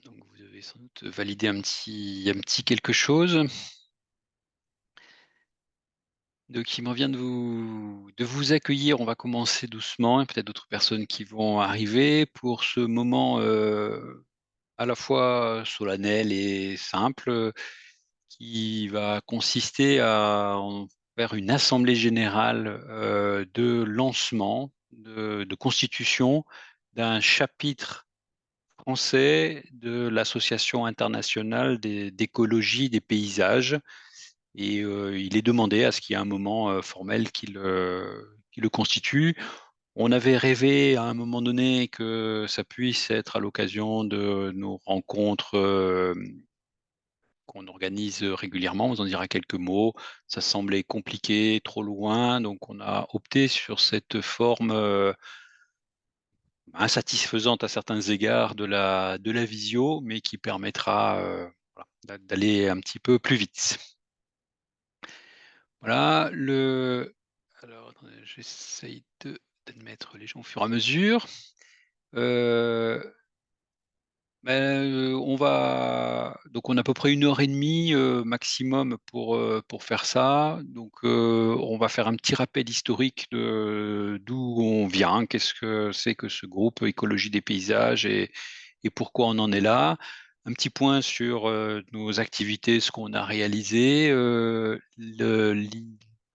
Donc vous devez sans doute valider un petit quelque chose. Donc il me revient de vous accueillir. On va commencer doucement et peut-être d'autres personnes qui vont arriver pour ce moment, à la fois solennel et simple, qui va consister à en faire une assemblée générale, de lancement, de constitution d'un chapitre français de l'Association internationale d'écologie des paysages et il est demandé à ce qu'il y ait un moment, formel qui le constitue. On avait rêvé à un moment donné que ça puisse être à l'occasion de nos rencontres, qu'on organise, régulièrement. On vous en dira quelques mots. Ça semblait compliqué, trop loin, donc on a opté sur cette forme, insatisfaisante à certains égards de la visio, mais qui permettra, voilà, d'aller un petit peu plus vite. Voilà, alors attendez, j'essaye d'admettre les gens au fur et à mesure. Heu, on a à peu près 1 heure et demie maximum pour faire ça. Donc, on va faire un petit rappel historique de d'où on vient, qu'est-ce que c'est que ce groupe Écologie des paysages et pourquoi on en est là. Un petit point sur, nos activités, ce qu'on a réalisé, les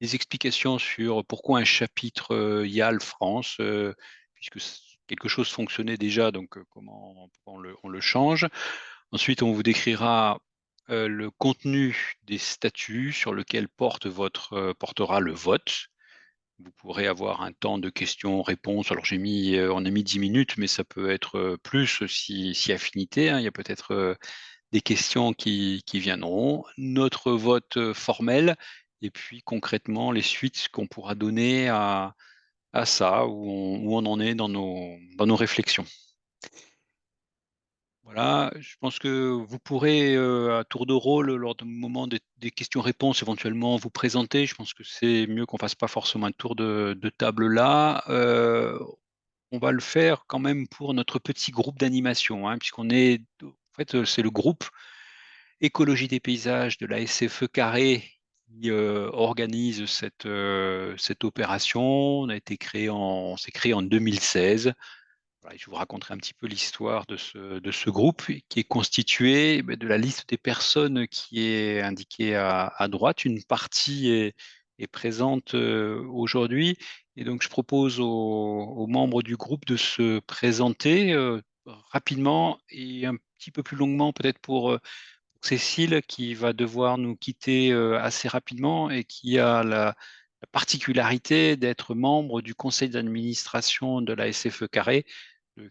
explications sur pourquoi un chapitre, YAL France, puisque quelque chose fonctionnait déjà, donc comment on le change. Ensuite, on vous décrira, le contenu des statuts sur lequel portera le vote. Vous pourrez avoir un temps de questions-réponses. Alors on a mis 10 minutes, mais ça peut être, plus si affinité, hein. Il y a peut-être, des questions qui viendront. Notre vote, formel et puis concrètement les suites qu'on pourra donner à ça, où on en est dans nos réflexions. Voilà, je pense que vous pourrez, à tour de rôle, lors de moment des questions-réponses, éventuellement vous présenter. Je pense que c'est mieux qu'on fasse pas forcément un tour de table là. On va le faire quand même pour notre petit groupe d'animation, hein, puisqu'on est en fait, c'est le groupe Écologie des paysages de la SFE Carré qui, organise cette opération. On s'est créé en 2016. Voilà, je vais vous raconterai un petit peu l'histoire de ce groupe qui est constitué, de la liste des personnes qui est indiquée à droite. Une partie est présente, aujourd'hui et donc je propose aux membres du groupe de se présenter, rapidement et un petit peu plus longuement peut-être pour Cécile qui va devoir nous quitter, assez rapidement et qui a la particularité d'être membre du conseil d'administration de la SFE Carré,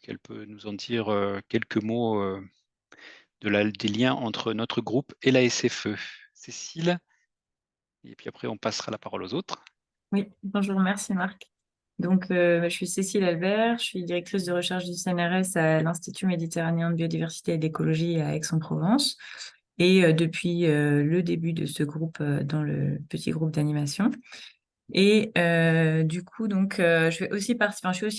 qu'elle peut nous en dire, quelques mots, des liens entre notre groupe et la SFE. Cécile? Et puis après on passera la parole aux autres. Oui, bonjour, merci Marc. Donc, je suis Cécile Albert, je suis directrice de recherche du CNRS à l'Institut méditerranéen de biodiversité et d'écologie à Aix-en-Provence. Et depuis le début de ce groupe, dans le petit groupe d'animation. Et du coup, donc, je suis aussi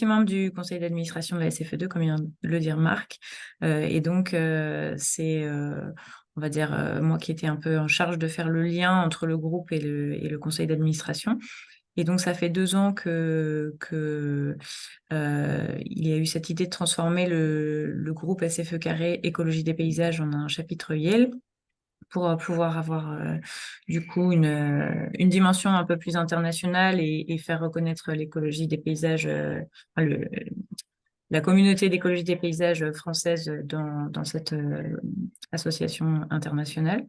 membre du conseil d'administration de la SFE2, comme vient de le dire Marc. Et donc, on va dire, moi qui étais un peu en charge de faire le lien entre le groupe et le conseil d'administration. Et donc, ça fait 2 ans il y a eu cette idée de transformer le groupe SFE Carré Écologie des paysages en un chapitre YEL pour pouvoir avoir du coup une dimension un peu plus internationale et faire reconnaître l'écologie des paysages, enfin, la communauté d'écologie des paysages française dans cette association internationale.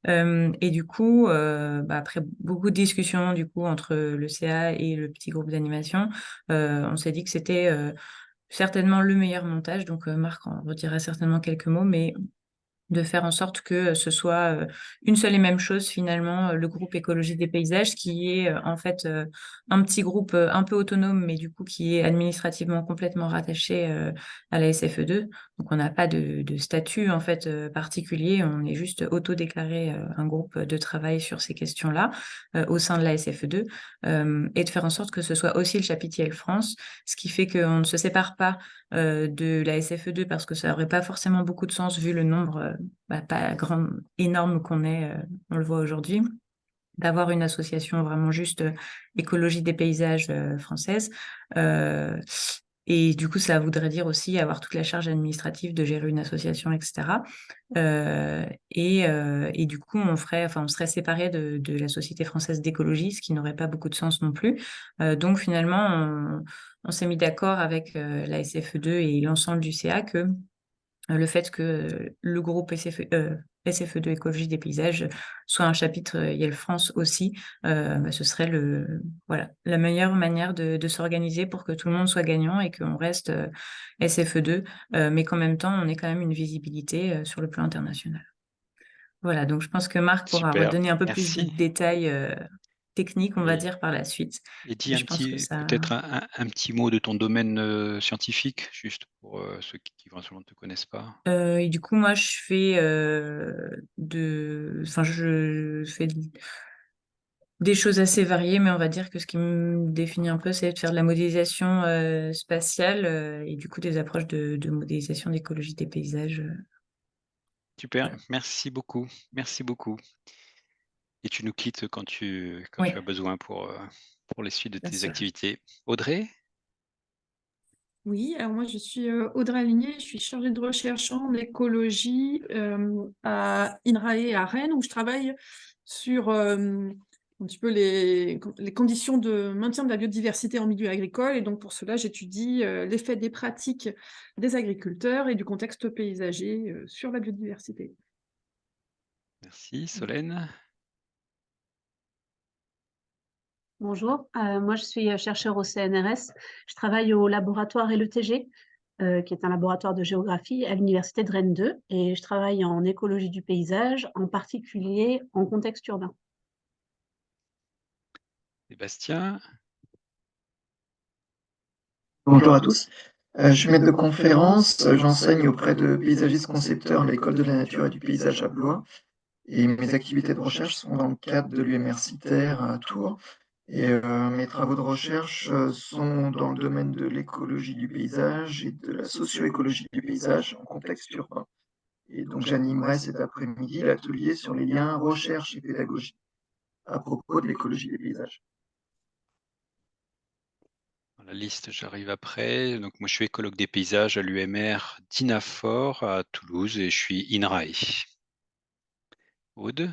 Et du coup, après beaucoup de discussions du coup entre le CA et le petit groupe d'animation, on s'est dit que c'était certainement le meilleur montage. Donc Marc en redira certainement quelques mots, mais de faire en sorte que ce soit une seule et même chose finalement, le groupe Écologie des paysages, qui est en fait un petit groupe un peu autonome, mais du coup qui est administrativement complètement rattaché à la SFE2. Donc on n'a pas de statut en fait particulier, on est juste auto-déclaré un groupe de travail sur ces questions-là au sein de la SFE2, et de faire en sorte que ce soit aussi le chapitre IEL France, ce qui fait qu'on ne se sépare pas de la SFE2 parce que ça n'aurait pas forcément beaucoup de sens vu le nombre pas grand, énorme qu'on est, on le voit aujourd'hui, d'avoir une association vraiment juste écologie des paysages française. Et du coup, ça voudrait dire aussi avoir toute la charge administrative de gérer une association, etc. Et du coup, on serait séparé de la Société française d'écologie, ce qui n'aurait pas beaucoup de sens non plus. Donc finalement, on s'est mis d'accord avec la SFE2 et l'ensemble du CA que le fait que le groupe SFE2 Écologie des paysages soit un chapitre IEL France aussi, ce serait voilà, la meilleure manière de s'organiser pour que tout le monde soit gagnant et qu'on reste SFE2, mais qu'en même temps, on ait quand même une visibilité sur le plan international. Voilà, donc je pense que Marc pourra Super, redonner un peu plus de merci. détails techniques, on va Et, dire, par la suite. et dis Mais je pense que ça... peut-être un petit mot de ton domaine scientifique, juste pour ceux qui éventuellement ne te connaissent pas. Et du coup, moi, je fais je fais des choses assez variées, mais on va dire que ce qui me définit un peu, c'est de faire de la modélisation spatiale et du coup des approches de modélisation d'écologie des paysages. Super, Voilà. merci beaucoup, merci beaucoup. Et tu nous quittes quand Oui, tu as besoin pour les suites de bien tes sûr. activités. Audrey? Oui, alors moi je suis Audrey Aligné, je suis chargée de recherche en écologie à INRAE à Rennes, où je travaille sur un petit peu les conditions de maintien de la biodiversité en milieu agricole. Et donc pour cela, j'étudie l'effet des pratiques des agriculteurs et du contexte paysager sur la biodiversité. Merci. Solène? Bonjour, moi je suis chercheur au CNRS. Je travaille au laboratoire LETG, qui est un laboratoire de géographie à l'université de Rennes 2, et je travaille en écologie du paysage, en particulier en contexte urbain. Sébastien? Bonjour à tous. Je suis maître de conférence, j'enseigne auprès de paysagistes concepteurs à l'École de la nature et du paysage à Blois. Et mes activités de recherche sont dans le cadre de l'UMR Citer à Tours. Et mes travaux de recherche sont dans le domaine de l'écologie du paysage et de la socio-écologie du paysage en contexte urbain. Et donc j'animerai cet après-midi l'atelier sur les liens recherche et pédagogie à propos de l'écologie des paysages. Dans la liste, j'arrive après. Donc, moi, je suis écologue des paysages à l'UMR d'Inafort à Toulouse et je suis INRAE. Aude?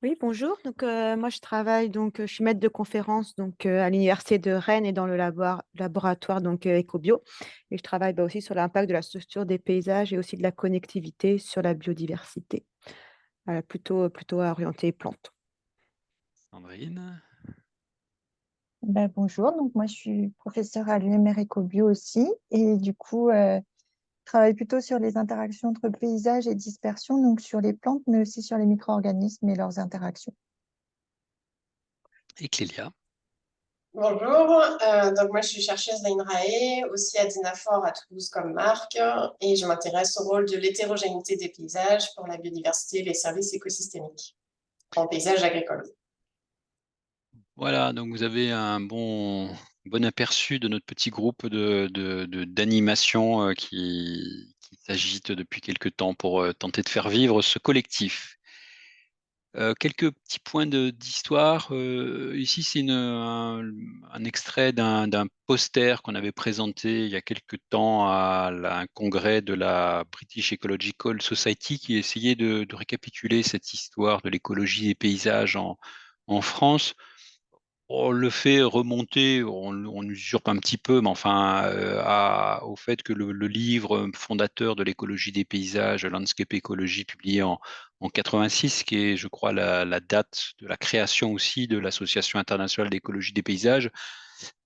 Oui, bonjour. Donc, moi, je travaille, je suis maître de conférence à l'université de Rennes et dans le laboratoire Ecobio. Et je travaille aussi sur l'impact de la structure des paysages et aussi de la connectivité sur la biodiversité. Voilà, plutôt orienté plantes. Sandrine? Bonjour, donc moi je suis professeure à l'UMR Ecobio aussi et du coup je travaille plutôt sur les interactions entre paysage et dispersion, donc sur les plantes mais aussi sur les micro-organismes et leurs interactions. Et Clélia? Bonjour, donc moi je suis chercheuse à INRAE, aussi à Dinafor à Toulouse comme Marc, et je m'intéresse au rôle de l'hétérogénéité des paysages pour la biodiversité et les services écosystémiques en paysage agricole. Voilà, donc vous avez un bon aperçu de notre petit groupe d'animation qui s'agite depuis quelque temps pour tenter de faire vivre ce collectif. Quelques petits points d'histoire. Ici, c'est un extrait d'un poster qu'on avait présenté il y a quelque temps à un congrès de la British Ecological Society qui essayait de récapituler cette histoire de l'écologie des paysages en France. On le fait remonter, on usurpe un petit peu, mais enfin, au fait que le livre fondateur de l'écologie des paysages, Landscape Ecology, publié en 86, qui est, je crois, la date de la création aussi de l'Association internationale d'écologie des paysages,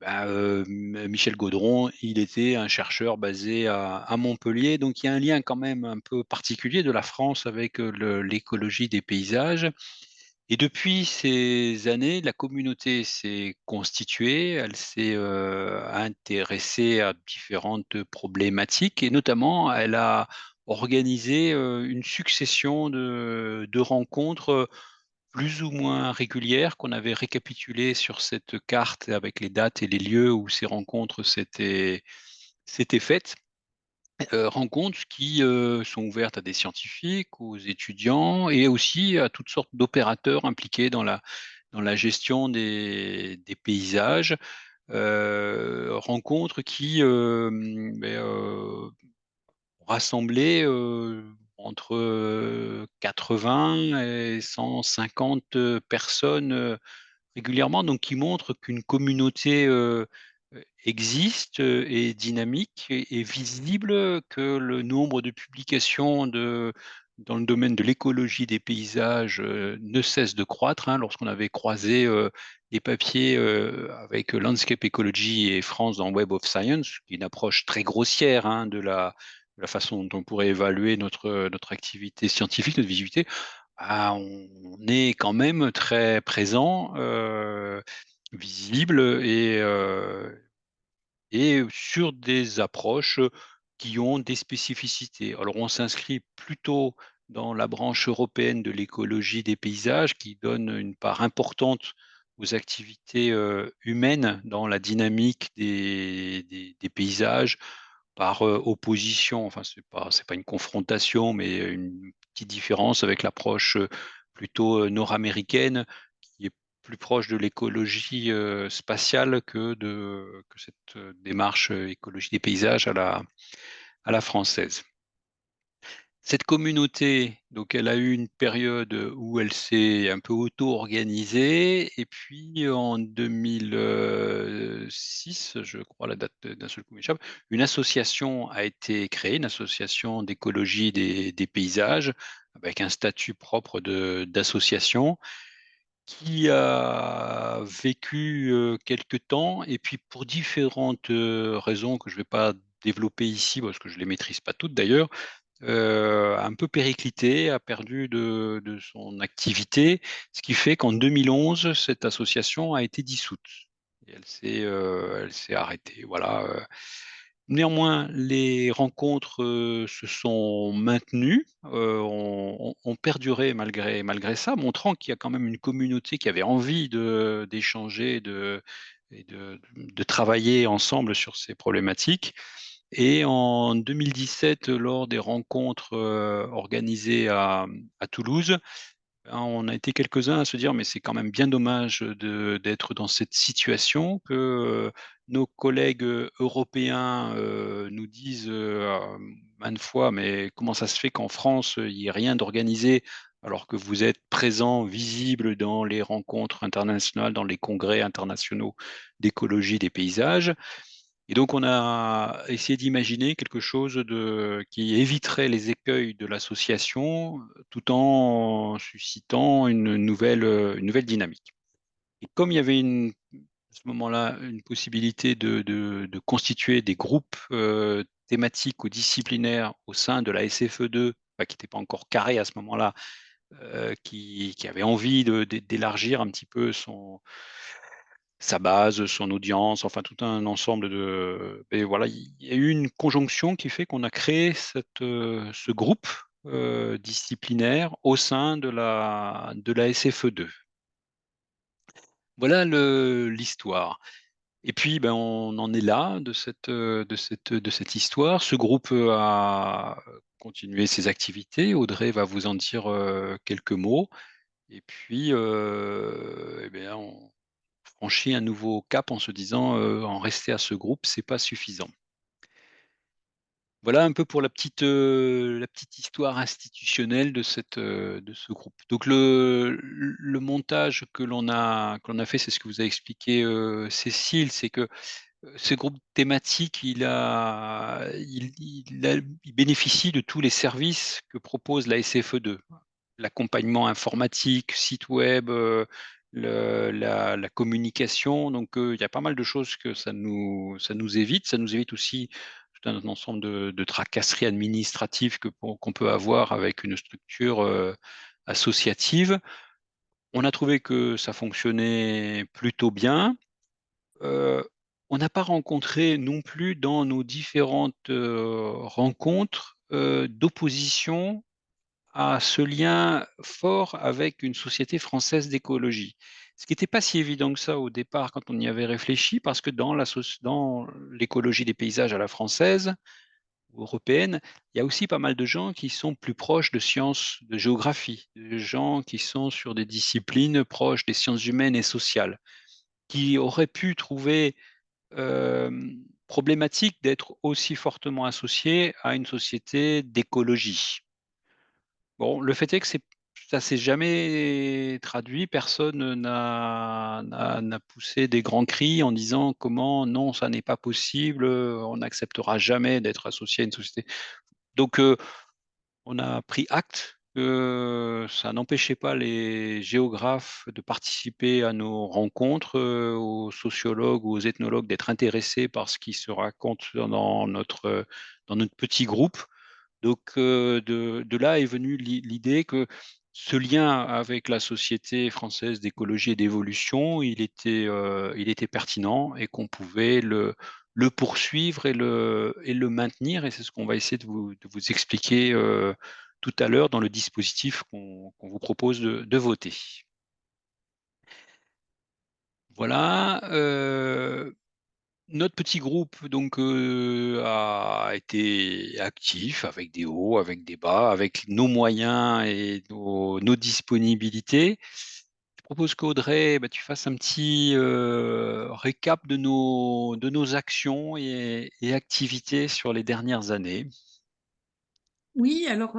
Michel Gaudron, il était un chercheur basé à Montpellier, donc il y a un lien quand même un peu particulier de la France avec l'écologie des paysages. Et depuis ces années, la communauté s'est constituée, elle s'est intéressée à différentes problématiques et notamment elle a organisé une succession de rencontres plus ou moins régulières qu'on avait récapitulées sur cette carte avec les dates et les lieux où ces rencontres s'étaient faites. Rencontres qui sont ouvertes à des scientifiques, aux étudiants et aussi à toutes sortes d'opérateurs impliqués dans la gestion des paysages. Rencontres qui rassemblaient entre 80 et 150 personnes régulièrement, donc qui montrent qu'une communauté existe, est dynamique et visible, que le nombre de publications dans le domaine de l'écologie des paysages ne cesse de croître, hein. Lorsqu'on avait croisé des papiers avec Landscape Ecology et France dans Web of Science, qui est une approche très grossière, hein, de la façon dont on pourrait évaluer notre activité scientifique, notre visibilité, on est quand même très présent, visible et sur des approches qui ont des spécificités. Alors on s'inscrit plutôt dans la branche européenne de l'écologie des paysages qui donne une part importante aux activités humaines dans la dynamique des paysages par opposition, enfin c'est pas une confrontation, mais une petite différence avec l'approche plutôt nord-américaine qui est plus proche de l'écologie spatiale que cette démarche écologie des paysages à la française. Cette communauté, donc elle a eu une période où elle s'est un peu auto-organisée et puis en 2006, je crois la date d'un seul coup m'échappe, une association a été créée, une association d'écologie des paysages avec un statut propre d'association qui a vécu quelque temps et puis pour différentes raisons que je ne vais pas développer ici parce que je ne les maîtrise pas toutes d'ailleurs, un peu périclité, a perdu de son activité, ce qui fait qu'en 2011, cette association a été dissoute et elle s'est arrêtée, voilà, Néanmoins, les rencontres, se sont maintenues, ont perduré malgré ça, montrant qu'il y a quand même une communauté qui avait envie d'échanger, et de travailler ensemble sur ces problématiques. Et en 2017, lors des rencontres organisées à Toulouse, ben, on a été quelques-uns à se dire, mais c'est quand même bien dommage d'être dans cette situation, que nos collègues européens nous disent maintes fois, mais comment ça se fait qu'en France, il n'y ait rien d'organisé alors que vous êtes présents, visibles dans les rencontres internationales, dans les congrès internationaux d'écologie des paysages. Et donc, on a essayé d'imaginer quelque chose qui éviterait les écueils de l'association, tout en suscitant une nouvelle dynamique. Et comme il y avait à ce moment-là une possibilité de constituer des groupes thématiques ou disciplinaires au sein de la SFE2, qui n'était pas encore carré à ce moment-là, qui avait envie d'élargir un petit peu sa base, son audience, enfin tout un ensemble et voilà, il y a eu une conjonction qui fait qu'on a créé ce groupe disciplinaire au sein de la SFE2. Voilà l'histoire. Et puis, ben, on en est là de cette histoire. Ce groupe a continué ses activités. Audrey va vous en dire quelques mots. Et puis, eh bien, on franchit un nouveau cap en se disant en rester à ce groupe, c'est pas suffisant. Voilà un peu pour la petite histoire institutionnelle de ce groupe. Donc le montage que l'on a fait, c'est ce que vous a expliqué Cécile, c'est que ce groupe thématique, il bénéficie de tous les services que propose la SFE2. L'accompagnement informatique, site web, la communication. Donc, il y a pas mal de choses que ça nous évite. Ça nous évite aussi tout un ensemble de tracasseries administratives qu'on peut avoir avec une structure associative. On a trouvé que ça fonctionnait plutôt bien. On n'a pas rencontré non plus dans nos différentes rencontres d'opposition à ce lien fort avec une société française d'écologie. Ce qui n'était pas si évident que ça au départ quand on y avait réfléchi, parce que dans l'écologie des paysages à la française ou européenne, il y a aussi pas mal de gens qui sont plus proches de sciences de géographie, de gens qui sont sur des disciplines proches des sciences humaines et sociales, qui auraient pu trouver problématique d'être aussi fortement associés à une société d'écologie. Bon, le fait est que ça s'est jamais traduit. Personne n'a poussé des grands cris en disant: «Comment? Non, ça n'est pas possible, on n'acceptera jamais d'être associé à une société». Donc, on a pris acte que ça n'empêchait pas les géographes de participer à nos rencontres, aux sociologues ou aux ethnologues d'être intéressés par ce qui se raconte dans notre petit groupe. Donc, de là est venue l'idée que ce lien avec la Société française d'écologie et d'évolution, il était pertinent et qu'on pouvait le poursuivre et le maintenir, et c'est ce qu'on va essayer de vous expliquer, tout à l'heure dans le dispositif qu'on vous propose de voter. Voilà, notre petit groupe donc, a été actif avec des hauts, avec des bas, avec nos moyens et nos disponibilités. Je propose qu'Audrey, bah, tu fasses un petit, récap de nos actions et activités sur les dernières années. Oui, alors,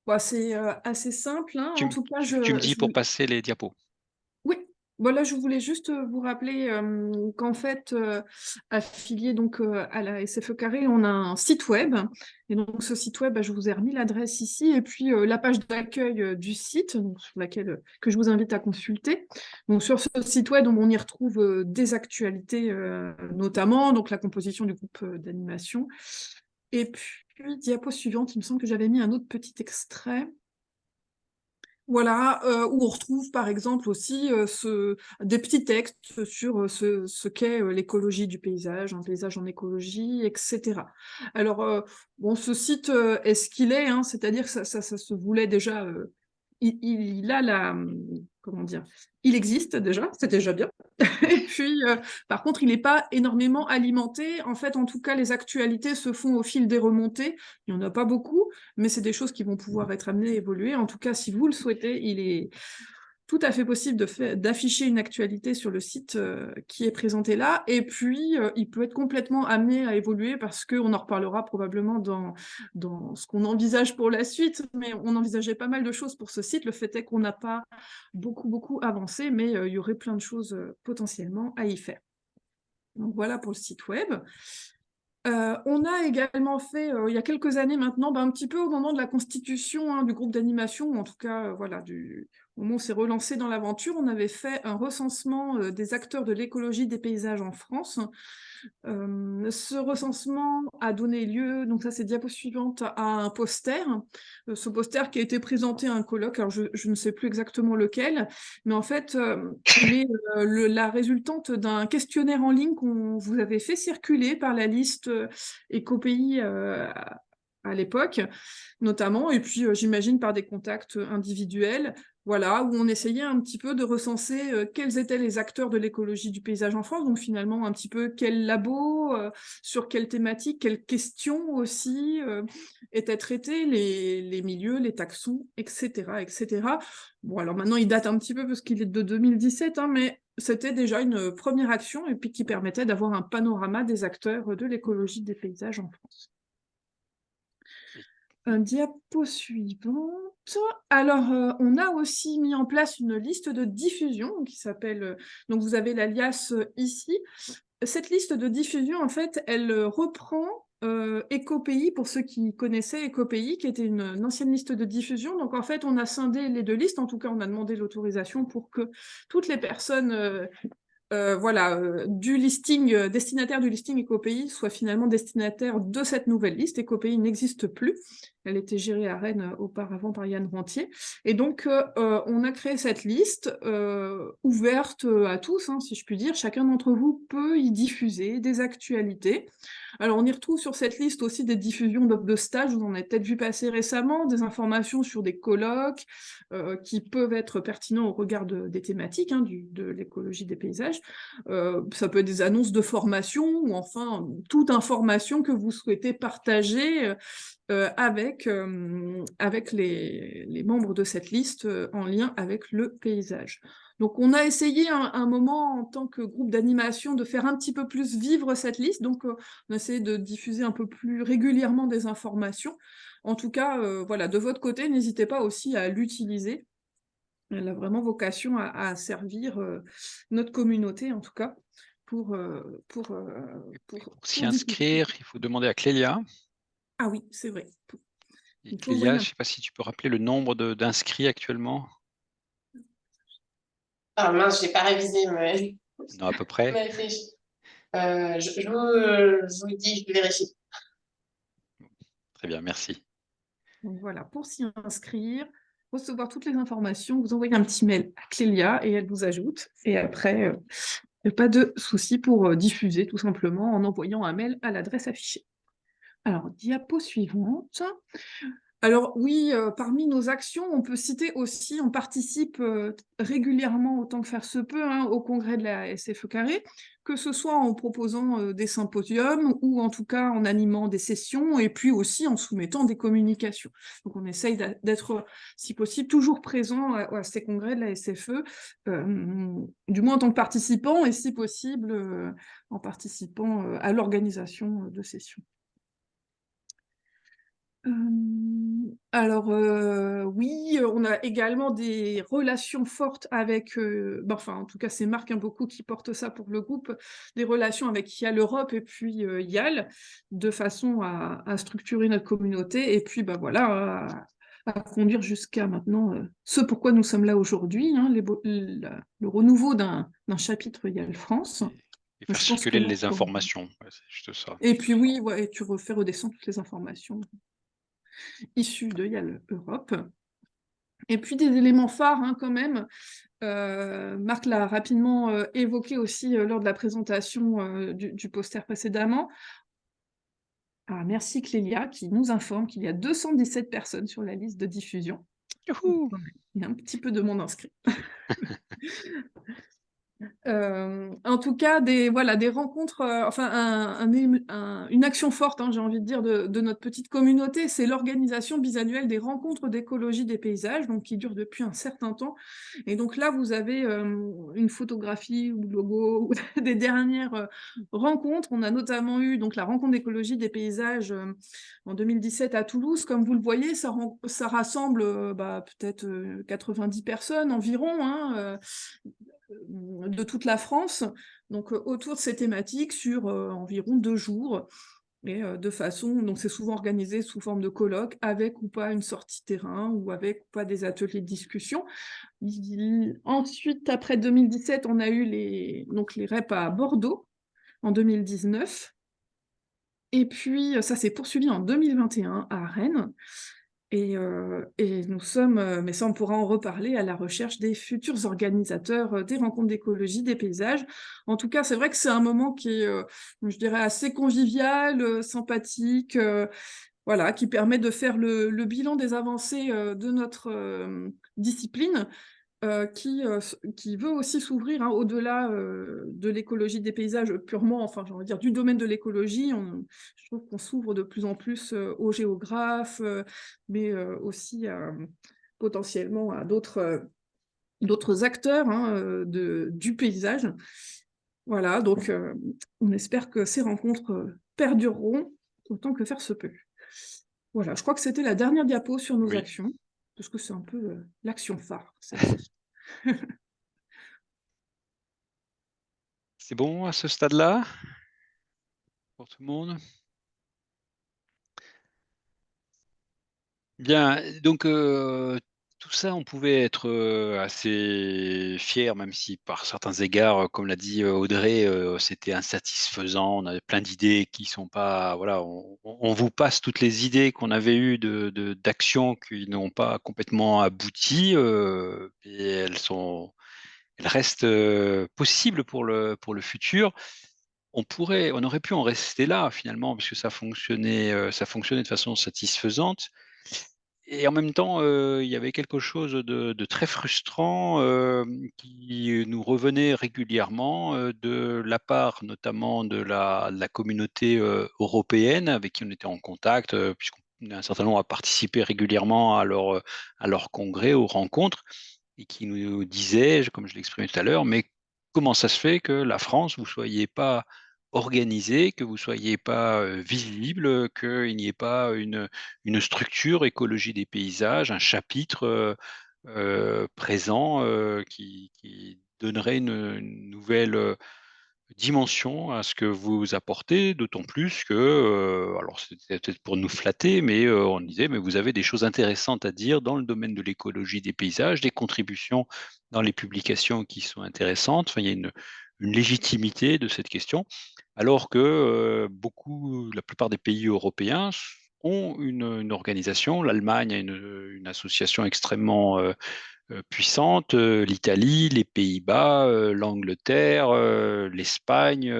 bah, c'est assez simple, hein. En tout cas, Tu me dis pour passer les diapos. oui, voilà, je voulais juste vous rappeler qu'en fait, affilié donc à la SFE Carré, on a un site web. Et donc, ce site web, bah, je vous ai remis l'adresse ici, et puis la page d'accueil du site, donc, sur laquelle que je vous invite à consulter. Donc, sur ce site web, on y retrouve des actualités, notamment donc la composition du groupe d'animation. Et puis, diapo suivante, il me semble que j'avais mis un autre petit extrait. Voilà, où on retrouve par exemple aussi des petits textes sur ce qu'est l'écologie du paysage, un paysage en écologie, etc. Alors, bon, ce site est ce qu'il est, hein, c'est-à-dire que ça se voulait déjà, il a la, comment dire, il existe déjà, c'est déjà bien. Et puis, par contre, il n'est pas énormément alimenté. En fait, en tout cas, les actualités se font au fil des remontées. Il n'y en a pas beaucoup, mais c'est des choses qui vont pouvoir être amenées à évoluer. En tout cas, si vous le souhaitez, il est tout à fait possible d'afficher une actualité sur le site qui est présenté là. Et puis, il peut être complètement amené à évoluer, parce qu'on en reparlera probablement dans ce qu'on envisage pour la suite. Mais on envisageait pas mal de choses pour ce site. Le fait est qu'on n'a pas beaucoup avancé, mais il y aurait plein de choses potentiellement à y faire. Donc voilà pour le site web. On a également fait, il y a quelques années maintenant, un petit peu au moment de la constitution, hein, du groupe d'animation, ou en tout cas, voilà, au moment où on s'est relancé dans l'aventure, on avait fait un recensement des acteurs de l'écologie des paysages en France. Ce recensement a donné lieu, donc ça c'est diapo suivante, à un poster. Ce poster qui a été présenté à un colloque, alors je ne sais plus exactement lequel, mais en fait, il est la résultante d'un questionnaire en ligne qu'on vous avait fait circuler par la liste Écopays à l'époque, notamment, et puis j'imagine par des contacts individuels, voilà, où on essayait un petit peu de recenser quels étaient les acteurs de l'écologie du paysage en France, donc finalement un petit peu quels labos, sur quelles thématiques, quelles questions aussi étaient traitées, les milieux, les taxons, etc., etc. Bon, alors maintenant il date un petit peu parce qu'il est de 2017, hein, mais c'était déjà une première action, et puis qui permettait d'avoir un panorama des acteurs de l'écologie des paysages en France. Diapo suivante. Alors, on a aussi mis en place une liste de diffusion qui s'appelle, donc vous avez l'alias ici. Cette liste de diffusion, en fait, elle reprend EcoPays, pour ceux qui connaissaient EcoPays, qui était une ancienne liste de diffusion. Donc en fait, on a scindé les deux listes. En tout cas, on a demandé l'autorisation pour que toutes les personnes du listing, destinataire du listing EcoPays soit finalement destinataire de cette nouvelle liste. EcoPays n'existe plus. Elle était gérée à Rennes auparavant par Yann Rentier. Et donc, on a créé cette liste ouverte à tous, hein, si je puis dire. Chacun d'entre vous peut y diffuser des actualités. Alors, on y retrouve sur cette liste aussi des diffusions d'offres de stage, vous en avez peut-être vu passer récemment, des informations sur des colloques qui peuvent être pertinents au regard des thématiques hein, de l'écologie des paysages. Ça peut être des annonces de formation ou enfin toute information que vous souhaitez partager avec les membres de cette liste en lien avec le paysage. Donc, on a essayé un moment en tant que groupe d'animation de faire un petit peu plus vivre cette liste. Donc, on a essayé de diffuser un peu plus régulièrement des informations. En tout cas, voilà, de votre côté, n'hésitez pas aussi à l'utiliser. Elle a vraiment vocation à servir notre communauté, en tout cas, pour s'y inscrire, il faut demander à Clélia. Ah oui, c'est vrai. Et Clélia, je ne sais pas si tu peux rappeler le nombre d'inscrits actuellement. Ah mince, je n'ai pas révisé, mais Non, à peu près. Je vous dis, je vérifie. Très bien, merci. Donc voilà, pour s'y inscrire, recevoir toutes les informations, vous envoyez un petit mail à Clélia et elle vous ajoute. Et après, pas de souci pour diffuser tout simplement en envoyant un mail à l'adresse affichée. Alors, diapo suivante. Alors oui, parmi nos actions, on peut citer aussi, on participe régulièrement autant que faire se peut hein, au congrès de la SFE Carré, que ce soit en proposant des symposiums ou en tout cas en animant des sessions et puis aussi en soumettant des communications. Donc on essaye d'être, si possible, toujours présent à ces congrès de la SFE, du moins en tant que participant et si possible en participant à l'organisation de sessions. Alors oui, on a également des relations fortes avec, enfin en tout cas c'est Marc beaucoup qui porte ça pour le groupe, des relations avec YAL Europe et puis YAL, de façon à structurer notre communauté et puis voilà, à conduire jusqu'à maintenant ce pourquoi nous sommes là aujourd'hui, hein, le renouveau d'un chapitre YAL France. Et faire circuler les informations, ouais, c'est juste ça. Et puis oui, ouais, tu refais redescendre toutes les informations issus de YAL Europe. Et puis des éléments phares hein, quand même. Marc l'a rapidement évoqué aussi lors de la présentation du poster précédemment. Ah, merci Clélia qui nous informe qu'il y a 217 personnes sur la liste de diffusion. Youhou. Il y a un petit peu de monde inscrit. En tout cas, des rencontres, une action forte, hein, j'ai envie de dire, de notre petite communauté, c'est l'organisation bisannuelle des rencontres d'écologie des paysages, donc qui dure depuis un certain temps. Et donc là, vous avez une photographie ou logo des dernières rencontres. On a notamment eu donc la rencontre d'écologie des paysages en 2017 à Toulouse. Comme vous le voyez, ça rassemble peut-être 90 personnes environ, hein, de toute la France, donc autour de ces thématiques sur environ 2 jours, et de façon, donc c'est souvent organisé sous forme de colloque, avec ou pas une sortie terrain, ou avec ou pas des ateliers de discussion. Ensuite, après 2017, on a eu les REP à Bordeaux, en 2019, et puis ça s'est poursuivi en 2021 à Rennes, et nous sommes, mais ça on pourra en reparler, à la recherche des futurs organisateurs des rencontres d'écologie des paysages. En tout cas, c'est vrai que c'est un moment qui est, je dirais, assez convivial, sympathique, voilà, qui permet de faire le bilan des avancées de notre discipline, qui veut aussi s'ouvrir hein, au-delà de l'écologie des paysages purement, enfin j'ai envie de dire du domaine de l'écologie. Je trouve qu'on s'ouvre de plus en plus aux géographes, mais aussi potentiellement à d'autres acteurs hein, du paysage. Voilà, donc on espère que ces rencontres perdureront autant que faire se peut. Voilà, je crois que c'était la dernière diapo sur nos actions, parce que c'est un peu l'action phare. C'est bon à ce stade-là pour tout le monde? Bien, donc tout ça, on pouvait être, assez fiers, même si par certains égards, comme l'a dit, Audrey, c'était insatisfaisant. On avait plein d'idées qui sont pas voilà, on vous passe toutes les idées qu'on avait eues d'actions qui n'ont pas complètement abouti, et elles restent, possibles pour le futur. On aurait pu en rester là finalement, puisque ça fonctionnait de façon satisfaisante. Et en même temps, il y avait quelque chose de très frustrant, qui nous revenait régulièrement, de la part notamment de la communauté, européenne avec qui on était en contact, puisqu'on un certain nombre a participé régulièrement à leurs congrès, aux rencontres et qui nous disaient, comme je l'ai exprimé tout à l'heure: «Mais comment ça se fait que la France, vous soyez pas organisée, que vous soyez pas, visible, qu'il n'y ait pas une structure écologie des paysages, un chapitre, présent, qui donnerait une nouvelle, dimension à ce que vous apportez, d'autant plus que, alors c'était peut-être pour nous flatter, mais, on disait: «Mais vous avez des choses intéressantes à dire dans le domaine de l'écologie des paysages, des contributions dans les publications qui sont intéressantes». Enfin, il y a une légitimité de cette question, alors que, la plupart des pays européens ont une organisation. L'Allemagne a une association extrêmement, puissantes, l'Italie, les Pays-Bas, l'Angleterre, l'Espagne,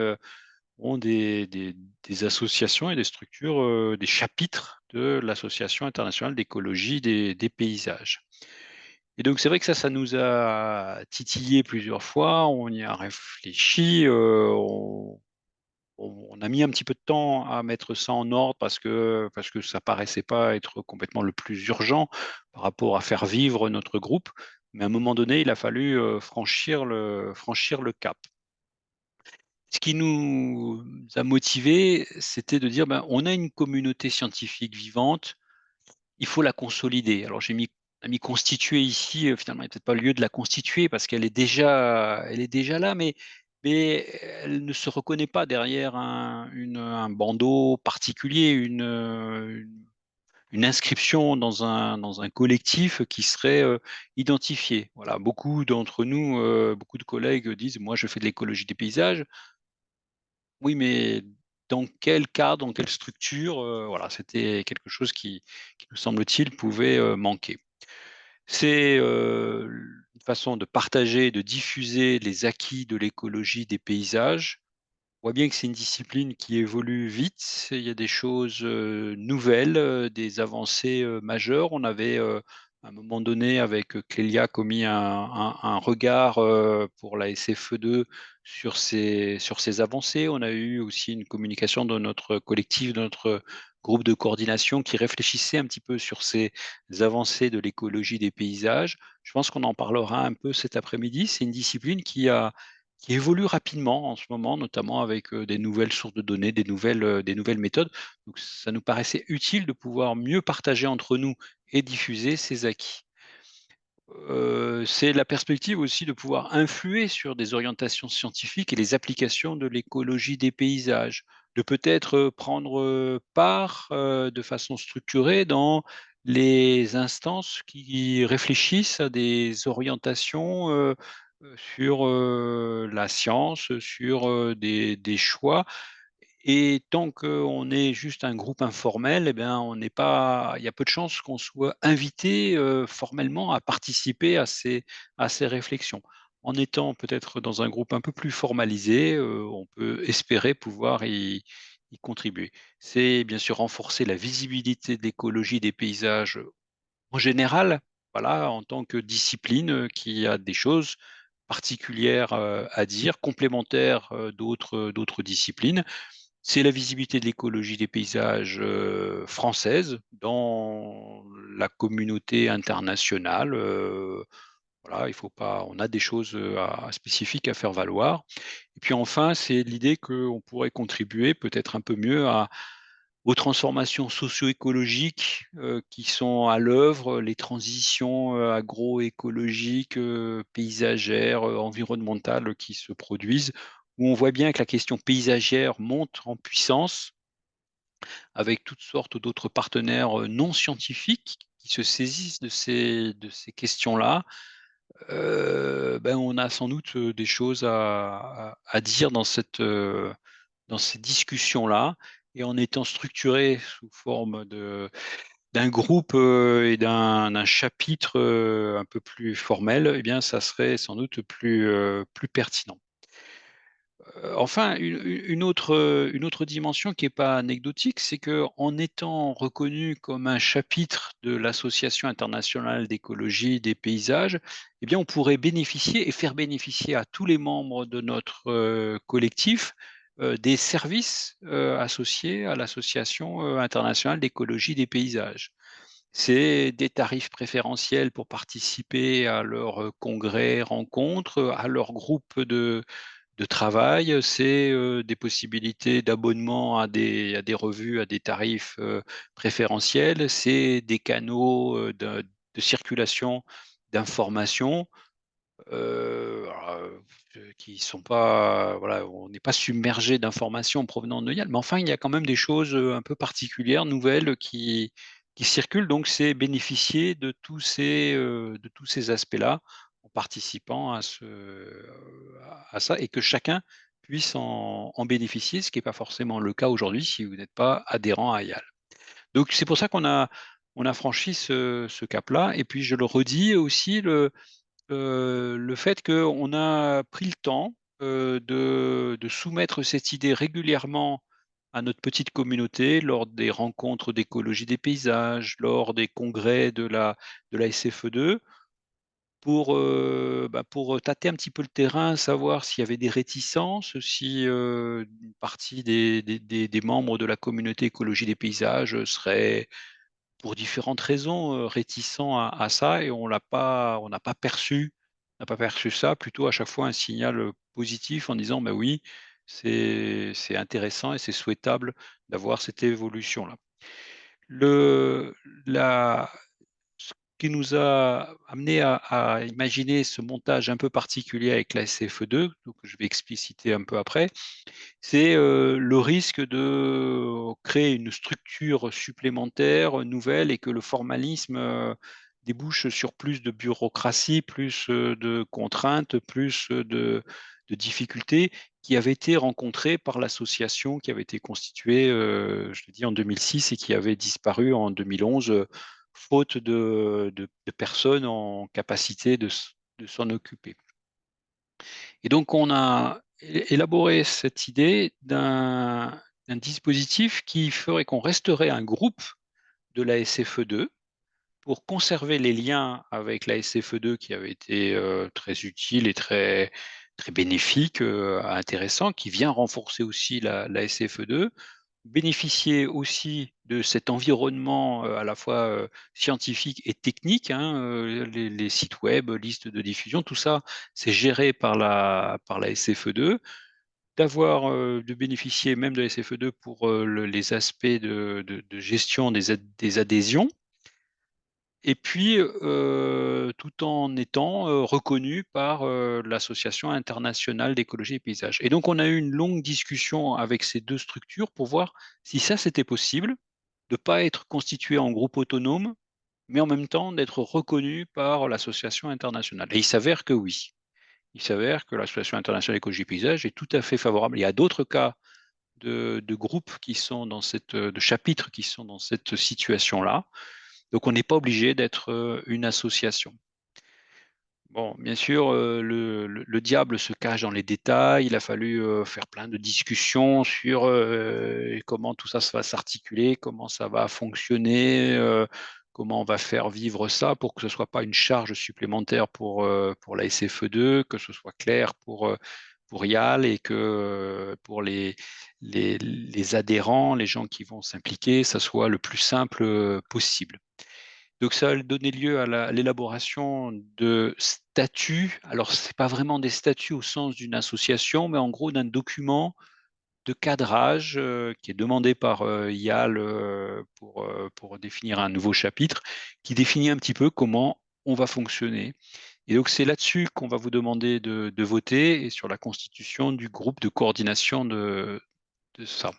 ont des associations et des structures, des chapitres de l'Association internationale d'écologie des paysages. Et donc c'est vrai que ça nous a titillé plusieurs fois, on y a réfléchi, on a mis un petit peu de temps à mettre ça en ordre parce que ça paraissait pas être complètement le plus urgent par rapport à faire vivre notre groupe. Mais à un moment donné, il a fallu, franchir le cap. Ce qui nous a motivés, c'était de dire: «Ben, on a une communauté scientifique vivante, il faut la consolider». Alors on a mis constituer ici, finalement, il n'y a peut-être pas lieu de la constituer parce qu'elle est déjà là, mais elle ne se reconnaît pas derrière un bandeau particulier, une inscription dans un collectif qui serait, identifié. Voilà, beaucoup d'entre nous, beaucoup de collègues disent: «Moi, je fais de l'écologie des paysages». Oui, mais dans quel cadre, dans quelle structure? Voilà, c'était quelque chose qui nous semble-t-il pouvait, manquer. C'est, une façon de partager, de diffuser les acquis de l'écologie des paysages. On voit bien que c'est une discipline qui évolue vite. Il y a des choses, nouvelles, des avancées, majeures. On avait, à un moment donné avec, Clélia commis un regard, pour la SFE2 sur ces avancées. On a eu aussi une communication de notre collectif, de notre groupe de coordination qui réfléchissait un petit peu sur ces avancées de l'écologie des paysages. Je pense qu'on en parlera un peu cet après-midi. C'est une discipline qui évolue rapidement en ce moment, notamment avec, des nouvelles sources de données, des nouvelles méthodes. Donc ça nous paraissait utile de pouvoir mieux partager entre nous et diffuser ces acquis. C'est la perspective aussi de pouvoir influer sur des orientations scientifiques et les applications de l'écologie des paysages, de peut-être, prendre, part, de façon structurée dans les instances qui réfléchissent à des orientations, sur, la science, sur, des choix et tant qu'on est juste un groupe informel et bien, on n'est pas il y a peu de chances qu'on soit invité, formellement à participer à ces réflexions. En étant peut-être dans un groupe un peu plus formalisé, on peut espérer pouvoir y contribuer. C'est bien sûr renforcer la visibilité de l'écologie des paysages, en général, voilà, en tant que discipline, qui a des choses particulières, à dire, complémentaires, d'autres disciplines. C'est la visibilité de l'écologie des paysages, française dans la communauté internationale, voilà, il faut pas on a des choses, spécifiques à faire valoir et puis enfin, c'est l'idée qu'on pourrait contribuer peut-être un peu mieux aux transformations socio-écologiques, qui sont à l'œuvre, les transitions, agroécologiques, paysagères, environnementales qui se produisent, où on voit bien que la question paysagère monte en puissance avec toutes sortes d'autres partenaires, non scientifiques qui se saisissent de ces questions-là, on a sans doute des choses à dire dans ces discussions-là, et en étant structuré sous forme d'un groupe et d'un chapitre un peu plus formel, eh bien, ça serait sans doute plus pertinent. Enfin, une autre dimension qui n'est pas anecdotique, c'est qu'en étant reconnu comme un chapitre de l'Association internationale d'écologie des paysages, eh bien, on pourrait bénéficier et faire bénéficier à tous les membres de notre collectif des services associés à l'Association internationale d'écologie des paysages. C'est des tarifs préférentiels pour participer à leurs congrès, rencontres, à leurs groupes de travail, c'est des possibilités d'abonnement à des revues à des tarifs préférentiels, c'est des canaux de circulation d'informations qui sont pas, voilà, on n'est pas submergé d'informations provenant de Yale, mais enfin, il y a quand même des choses un peu particulières, nouvelles, qui circulent. Donc, c'est bénéficier de tous ces aspects-là en participant à ça, et que chacun puisse en bénéficier, ce qui n'est pas forcément le cas aujourd'hui si vous n'êtes pas adhérent à Yale. Donc, c'est pour ça on a franchi ce cap-là. Et puis, je le redis aussi, le fait qu'on a pris le temps de soumettre cette idée régulièrement à notre petite communauté lors des rencontres d'écologie des paysages, lors des congrès de la SFE2, pour tâter un petit peu le terrain, savoir s'il y avait des réticences, si une partie des membres de la communauté écologie des paysages seraient, pour différentes raisons, réticents à ça, et on n'a pas perçu ça, plutôt à chaque fois un signal positif en disant: «Bah oui, c'est intéressant et c'est souhaitable d'avoir cette évolution-là». Le la Ce qui nous a amené à imaginer ce montage un peu particulier avec la SFE2, donc je vais expliciter un peu après, c'est le risque de créer une structure supplémentaire, nouvelle, et que le formalisme débouche sur plus de bureaucratie, plus de contraintes, plus de difficultés qui avaient été rencontrées par l'association qui avait été constituée, je l'ai dit, en 2006, et qui avait disparu en 2011, faute de personnes en capacité de s'en occuper. Et donc, on a élaboré cette idée d'un dispositif qui ferait qu'on resterait un groupe de la SFE2 pour conserver les liens avec la SFE2 qui avait été très utile et très bénéfique, intéressant, qui vient renforcer aussi la SFE2, bénéficier aussi de cet environnement à la fois scientifique et technique, hein, les sites web, listes de diffusion, tout ça, c'est géré par la SFE2, de bénéficier même de la SFE2 pour les aspects de gestion des adhésions, et puis tout en étant reconnu par l'Association internationale d'écologie et paysages. Et donc, on a eu une longue discussion avec ces deux structures pour voir si ça, c'était possible, de ne pas être constitué en groupe autonome, mais en même temps d'être reconnu par l'association internationale. Et il s'avère que oui. Il s'avère que l'Association internationale d'écologie et paysages est tout à fait favorable. Il y a d'autres cas de groupes qui sont de chapitres qui sont dans cette situation-là. Donc, on n'est pas obligé d'être une association. Bon, bien sûr, le diable se cache dans les détails. Il a fallu faire plein de discussions sur comment tout ça va s'articuler, comment ça va fonctionner, comment on va faire vivre ça pour que ce ne soit pas une charge supplémentaire pour la SFE2, que ce soit clair pour YAL, et que pour les adhérents, les gens qui vont s'impliquer, ça soit le plus simple possible. Donc, ça a donné lieu à l'élaboration de statuts. Alors, ce n'est pas vraiment des statuts au sens d'une association, mais en gros d'un document de cadrage qui est demandé par YAL pour définir un nouveau chapitre, qui définit un petit peu comment on va fonctionner. Et donc, c'est là-dessus qu'on va vous demander de voter, et sur la constitution du groupe de coordination de ça.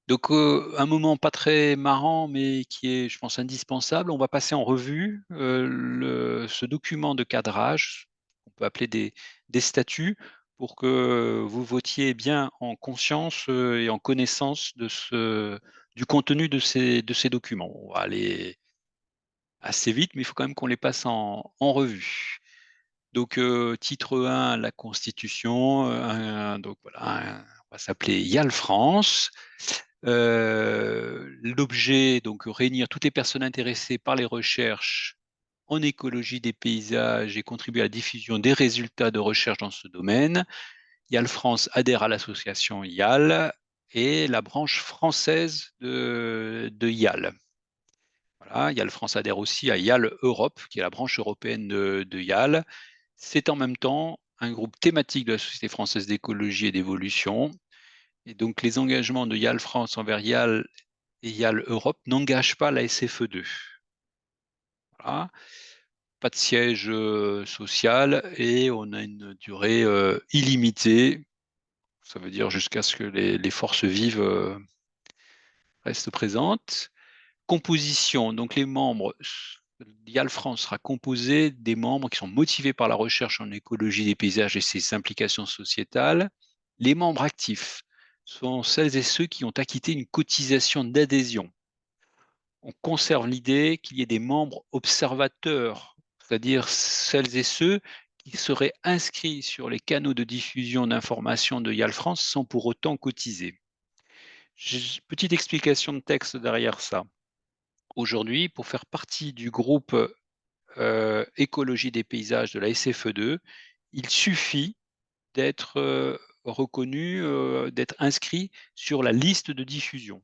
Donc, un moment pas très marrant, mais qui est, je pense, indispensable. On va passer en revue ce document de cadrage, qu'on peut appeler des statuts, pour que vous votiez bien en conscience et en connaissance du contenu de ces documents. On va aller assez vite, mais il faut quand même qu'on les passe en revue. Donc, titre 1, la Constitution. Donc voilà, on va s'appeler YAL France. L'objet, donc réunir toutes les personnes intéressées par les recherches en écologie des paysages et contribuer à la diffusion des résultats de recherche dans ce domaine. YAL France adhère à l'association YAL et la branche française de YAL. Voilà, YAL France adhère aussi à YAL Europe, qui est la branche européenne de YAL. C'est en même temps un groupe thématique de la Société française d'écologie et d'évolution. Et donc, les engagements de YAL France envers YAL et YAL Europe n'engagent pas la SFE2. Voilà. Pas de siège social et on a une durée illimitée. Ça veut dire jusqu'à ce que les forces vives restent présentes. Composition, donc les membres, YAL France sera composé des membres qui sont motivés par la recherche en écologie des paysages et ses implications sociétales. Les membres actifs sont celles et ceux qui ont acquitté une cotisation d'adhésion. On conserve l'idée qu'il y ait des membres observateurs, c'est-à-dire celles et ceux qui seraient inscrits sur les canaux de diffusion d'informations de YAL France sans pour autant cotiser. Petite explication de texte derrière ça. Aujourd'hui, pour faire partie du groupe écologie des paysages de la SFE2, il suffit d'être reconnu, d'être inscrit sur la liste de diffusion.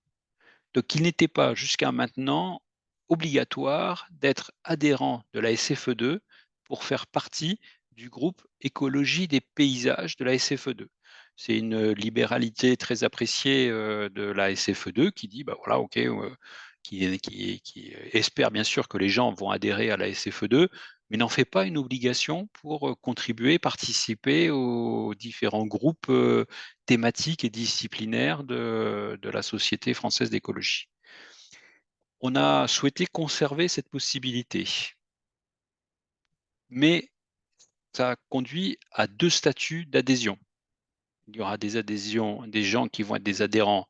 Donc, il n'était pas jusqu'à maintenant obligatoire d'être adhérent de la SFE2 pour faire partie du groupe écologie des paysages de la SFE2. C'est une libéralité très appréciée de la SFE2 qui dit, bah voilà, ok, qui espère bien sûr que les gens vont adhérer à la SFE2, mais n'en fait pas une obligation pour contribuer, participer aux différents groupes thématiques et disciplinaires de la Société française d'écologie. On a souhaité conserver cette possibilité, mais ça conduit à 2 statuts d'adhésion. Il y aura des adhésions, des gens qui vont être des adhérents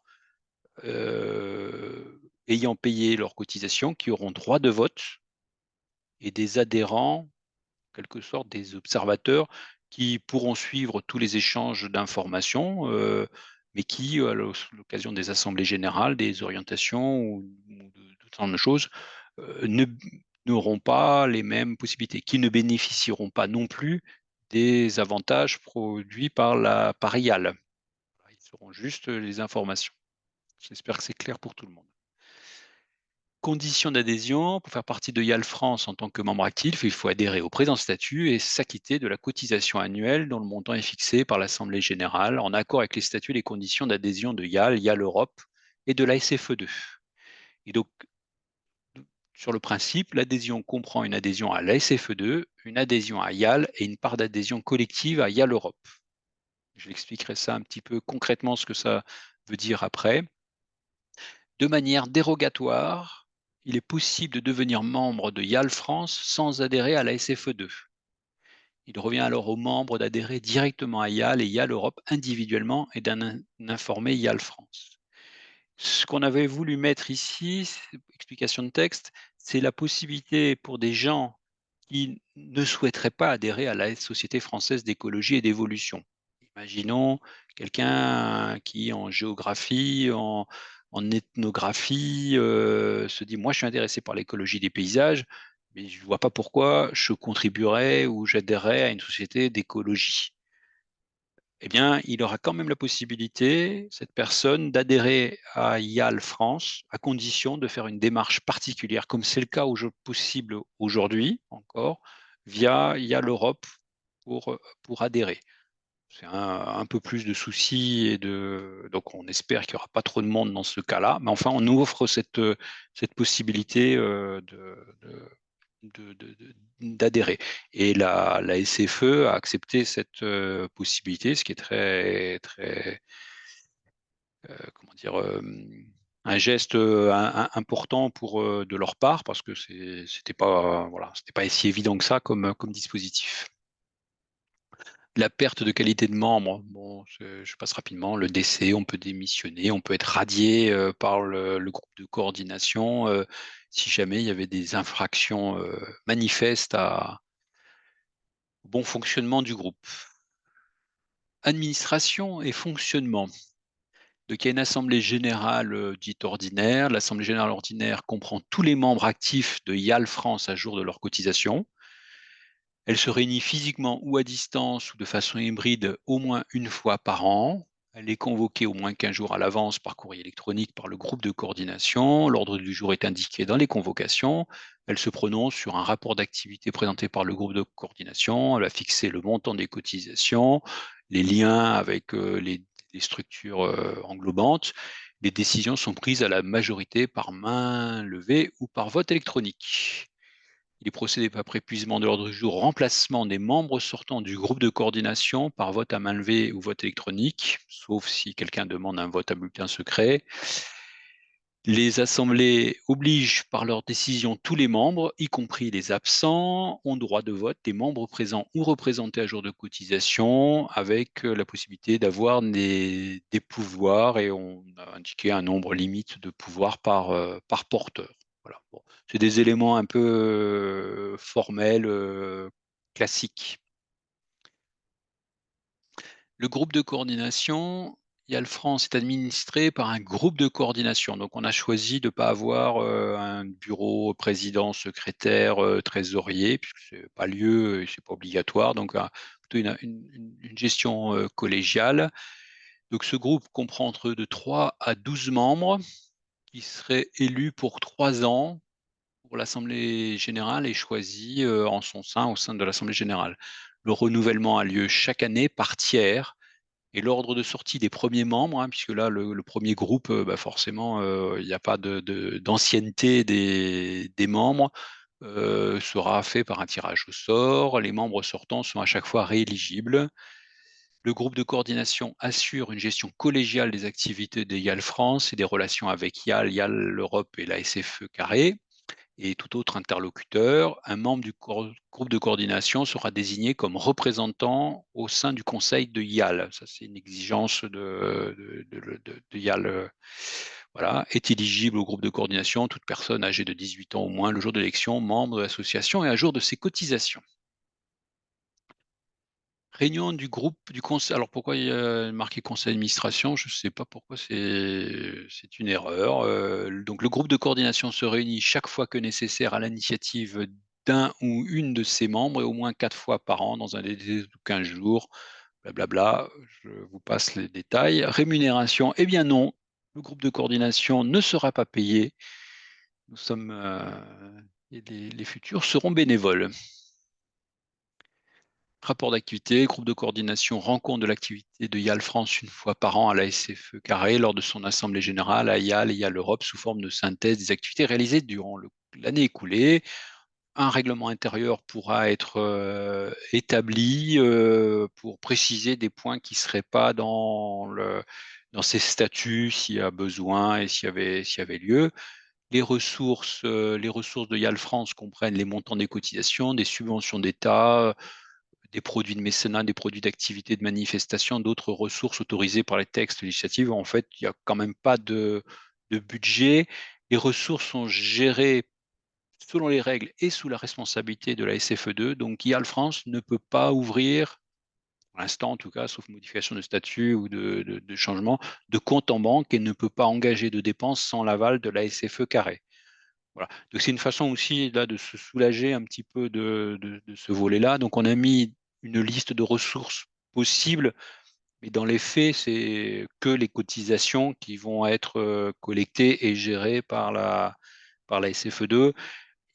ayant payé leur cotisation, qui auront droit de vote, et des adhérents, en quelque sorte des observateurs, qui pourront suivre tous les échanges d'informations, mais qui, à l'occasion des assemblées générales, des orientations ou de toutes sortes de choses, n'auront pas les mêmes possibilités, qui ne bénéficieront pas non plus des avantages produits par YAL. Ils auront juste les informations. J'espère que c'est clair pour tout le monde. Conditions d'adhésion, pour faire partie de YAL France en tant que membre actif, il faut adhérer au présent statut et s'acquitter de la cotisation annuelle dont le montant est fixé par l'Assemblée générale en accord avec les statuts et les conditions d'adhésion de YAL, YAL Europe et de la SFE2. Et donc, sur le principe, l'adhésion comprend une adhésion à la SFE2, une adhésion à YAL et une part d'adhésion collective à YAL Europe. Je expliquerai ça un petit peu concrètement ce que ça veut dire après. De manière dérogatoire, il est possible de devenir membre de YAL France sans adhérer à la SFE2. Il revient alors aux membres d'adhérer directement à YAL et YAL Europe individuellement et d'en informer YAL France. Ce qu'on avait voulu mettre ici, explication de texte, c'est la possibilité pour des gens qui ne souhaiteraient pas adhérer à la Société française d'écologie et d'évolution. Imaginons quelqu'un qui, en géographie, en ethnographie, se dit « moi, je suis intéressé par l'écologie des paysages, mais je ne vois pas pourquoi je contribuerais ou j'adhérerais à une société d'écologie ». Eh bien, il aura quand même la possibilité, cette personne, d'adhérer à YAL France, à condition de faire une démarche particulière, comme c'est le cas possible aujourd'hui encore, via YAL Europe pour adhérer. C'est un peu plus de soucis et donc on espère qu'il n'y aura pas trop de monde dans ce cas-là, mais enfin on nous offre cette possibilité d'adhérer. Et la SFE a accepté cette possibilité, ce qui est très, très comment dire, un geste important de leur part, parce que c'était pas, voilà, c'était pas si évident que ça comme dispositif. La perte de qualité de membre, bon, je passe rapidement. Le décès, on peut démissionner, on peut être radié par le groupe de coordination si jamais il y avait des infractions manifestes au bon fonctionnement du groupe. Administration et fonctionnement. Donc, il y a une assemblée générale dite ordinaire. L'assemblée générale ordinaire comprend tous les membres actifs de YAL France à jour de leur cotisation. Elle se réunit physiquement ou à distance ou de façon hybride au moins une fois par an. Elle est convoquée au moins 15 jours à l'avance par courrier électronique par le groupe de coordination. L'ordre du jour est indiqué dans les convocations. Elle se prononce sur un rapport d'activité présenté par le groupe de coordination. Elle va fixer le montant des cotisations, les liens avec les structures englobantes. Les décisions sont prises à la majorité par main levée ou par vote électronique. Il est procédé après épuisement de l'ordre du jour, remplacement des membres sortants du groupe de coordination par vote à main levée ou vote électronique, sauf si quelqu'un demande un vote à bulletin secret. Les assemblées obligent par leur décision tous les membres, y compris les absents, ont droit de vote des membres présents ou représentés à jour de cotisation, avec la possibilité d'avoir des pouvoirs, et on a indiqué un nombre limite de pouvoirs par porteur. Voilà. Bon. C'est des éléments un peu formels, classiques. Le groupe de coordination, YAL France est administré par un groupe de coordination. Donc, on a choisi de ne pas avoir un bureau, président, secrétaire, trésorier, puisque ce n'est pas lieu, ce n'est pas obligatoire. Donc, plutôt une gestion collégiale. Donc, ce groupe comprend entre de 3 à 12 membres qui seraient élus pour 3 ans pour l'Assemblée générale et choisi en son sein au sein de l'Assemblée générale. Le renouvellement a lieu chaque année par tiers, et l'ordre de sortie des premiers membres, puisque là, le premier groupe, forcément, il n'y a pas d'ancienneté des membres, sera fait par un tirage au sort. Les membres sortants sont à chaque fois rééligibles. Le groupe de coordination assure une gestion collégiale des activités de YAL France et des relations avec YAL, YAL Europe et la SFE carré et tout autre interlocuteur. Un membre du groupe de coordination sera désigné comme représentant au sein du conseil de YAL. Ça, c'est une exigence de YAL. Voilà. Est éligible au groupe de coordination toute personne âgée de 18 ans au moins le jour de l'élection, membre de l'association et à jour de ses cotisations. Réunion du groupe du conseil. Alors pourquoi il y a marqué conseil d'administration? Je ne sais pas pourquoi, c'est une erreur. Donc le groupe de coordination se réunit chaque fois que nécessaire à l'initiative d'un ou une de ses membres et au moins 4 fois par an dans un délai de 15 jours. Blablabla, je vous passe les détails. Rémunération, eh bien non, le groupe de coordination ne sera pas payé. Nous sommes, et les futurs seront bénévoles. Rapport d'activité, groupe de coordination, rencontre de l'activité de YAL France une fois par an à la SFE carré lors de son assemblée générale à YAL et YAL Europe sous forme de synthèse des activités réalisées durant l'année écoulée. Un règlement intérieur pourra être établi pour préciser des points qui ne seraient pas dans ces statuts s'il y a besoin et s'il y avait lieu. Les ressources de YAL France comprennent les montants des cotisations, des subventions d'État, des produits de mécénat, des produits d'activité, de manifestation, d'autres ressources autorisées par les textes législatifs. En fait, il n'y a quand même pas de budget. Les ressources sont gérées selon les règles et sous la responsabilité de la SFE2. Donc, YAL France ne peut pas ouvrir, pour l'instant en tout cas, sauf modification de statut ou de changement, de compte en banque et ne peut pas engager de dépenses sans l'aval de la SFE carré. Voilà. Donc c'est une façon aussi là de se soulager un petit peu de ce volet-là. Donc on a mis une liste de ressources possibles, mais dans les faits, c'est que les cotisations qui vont être collectées et gérées par la SFE2.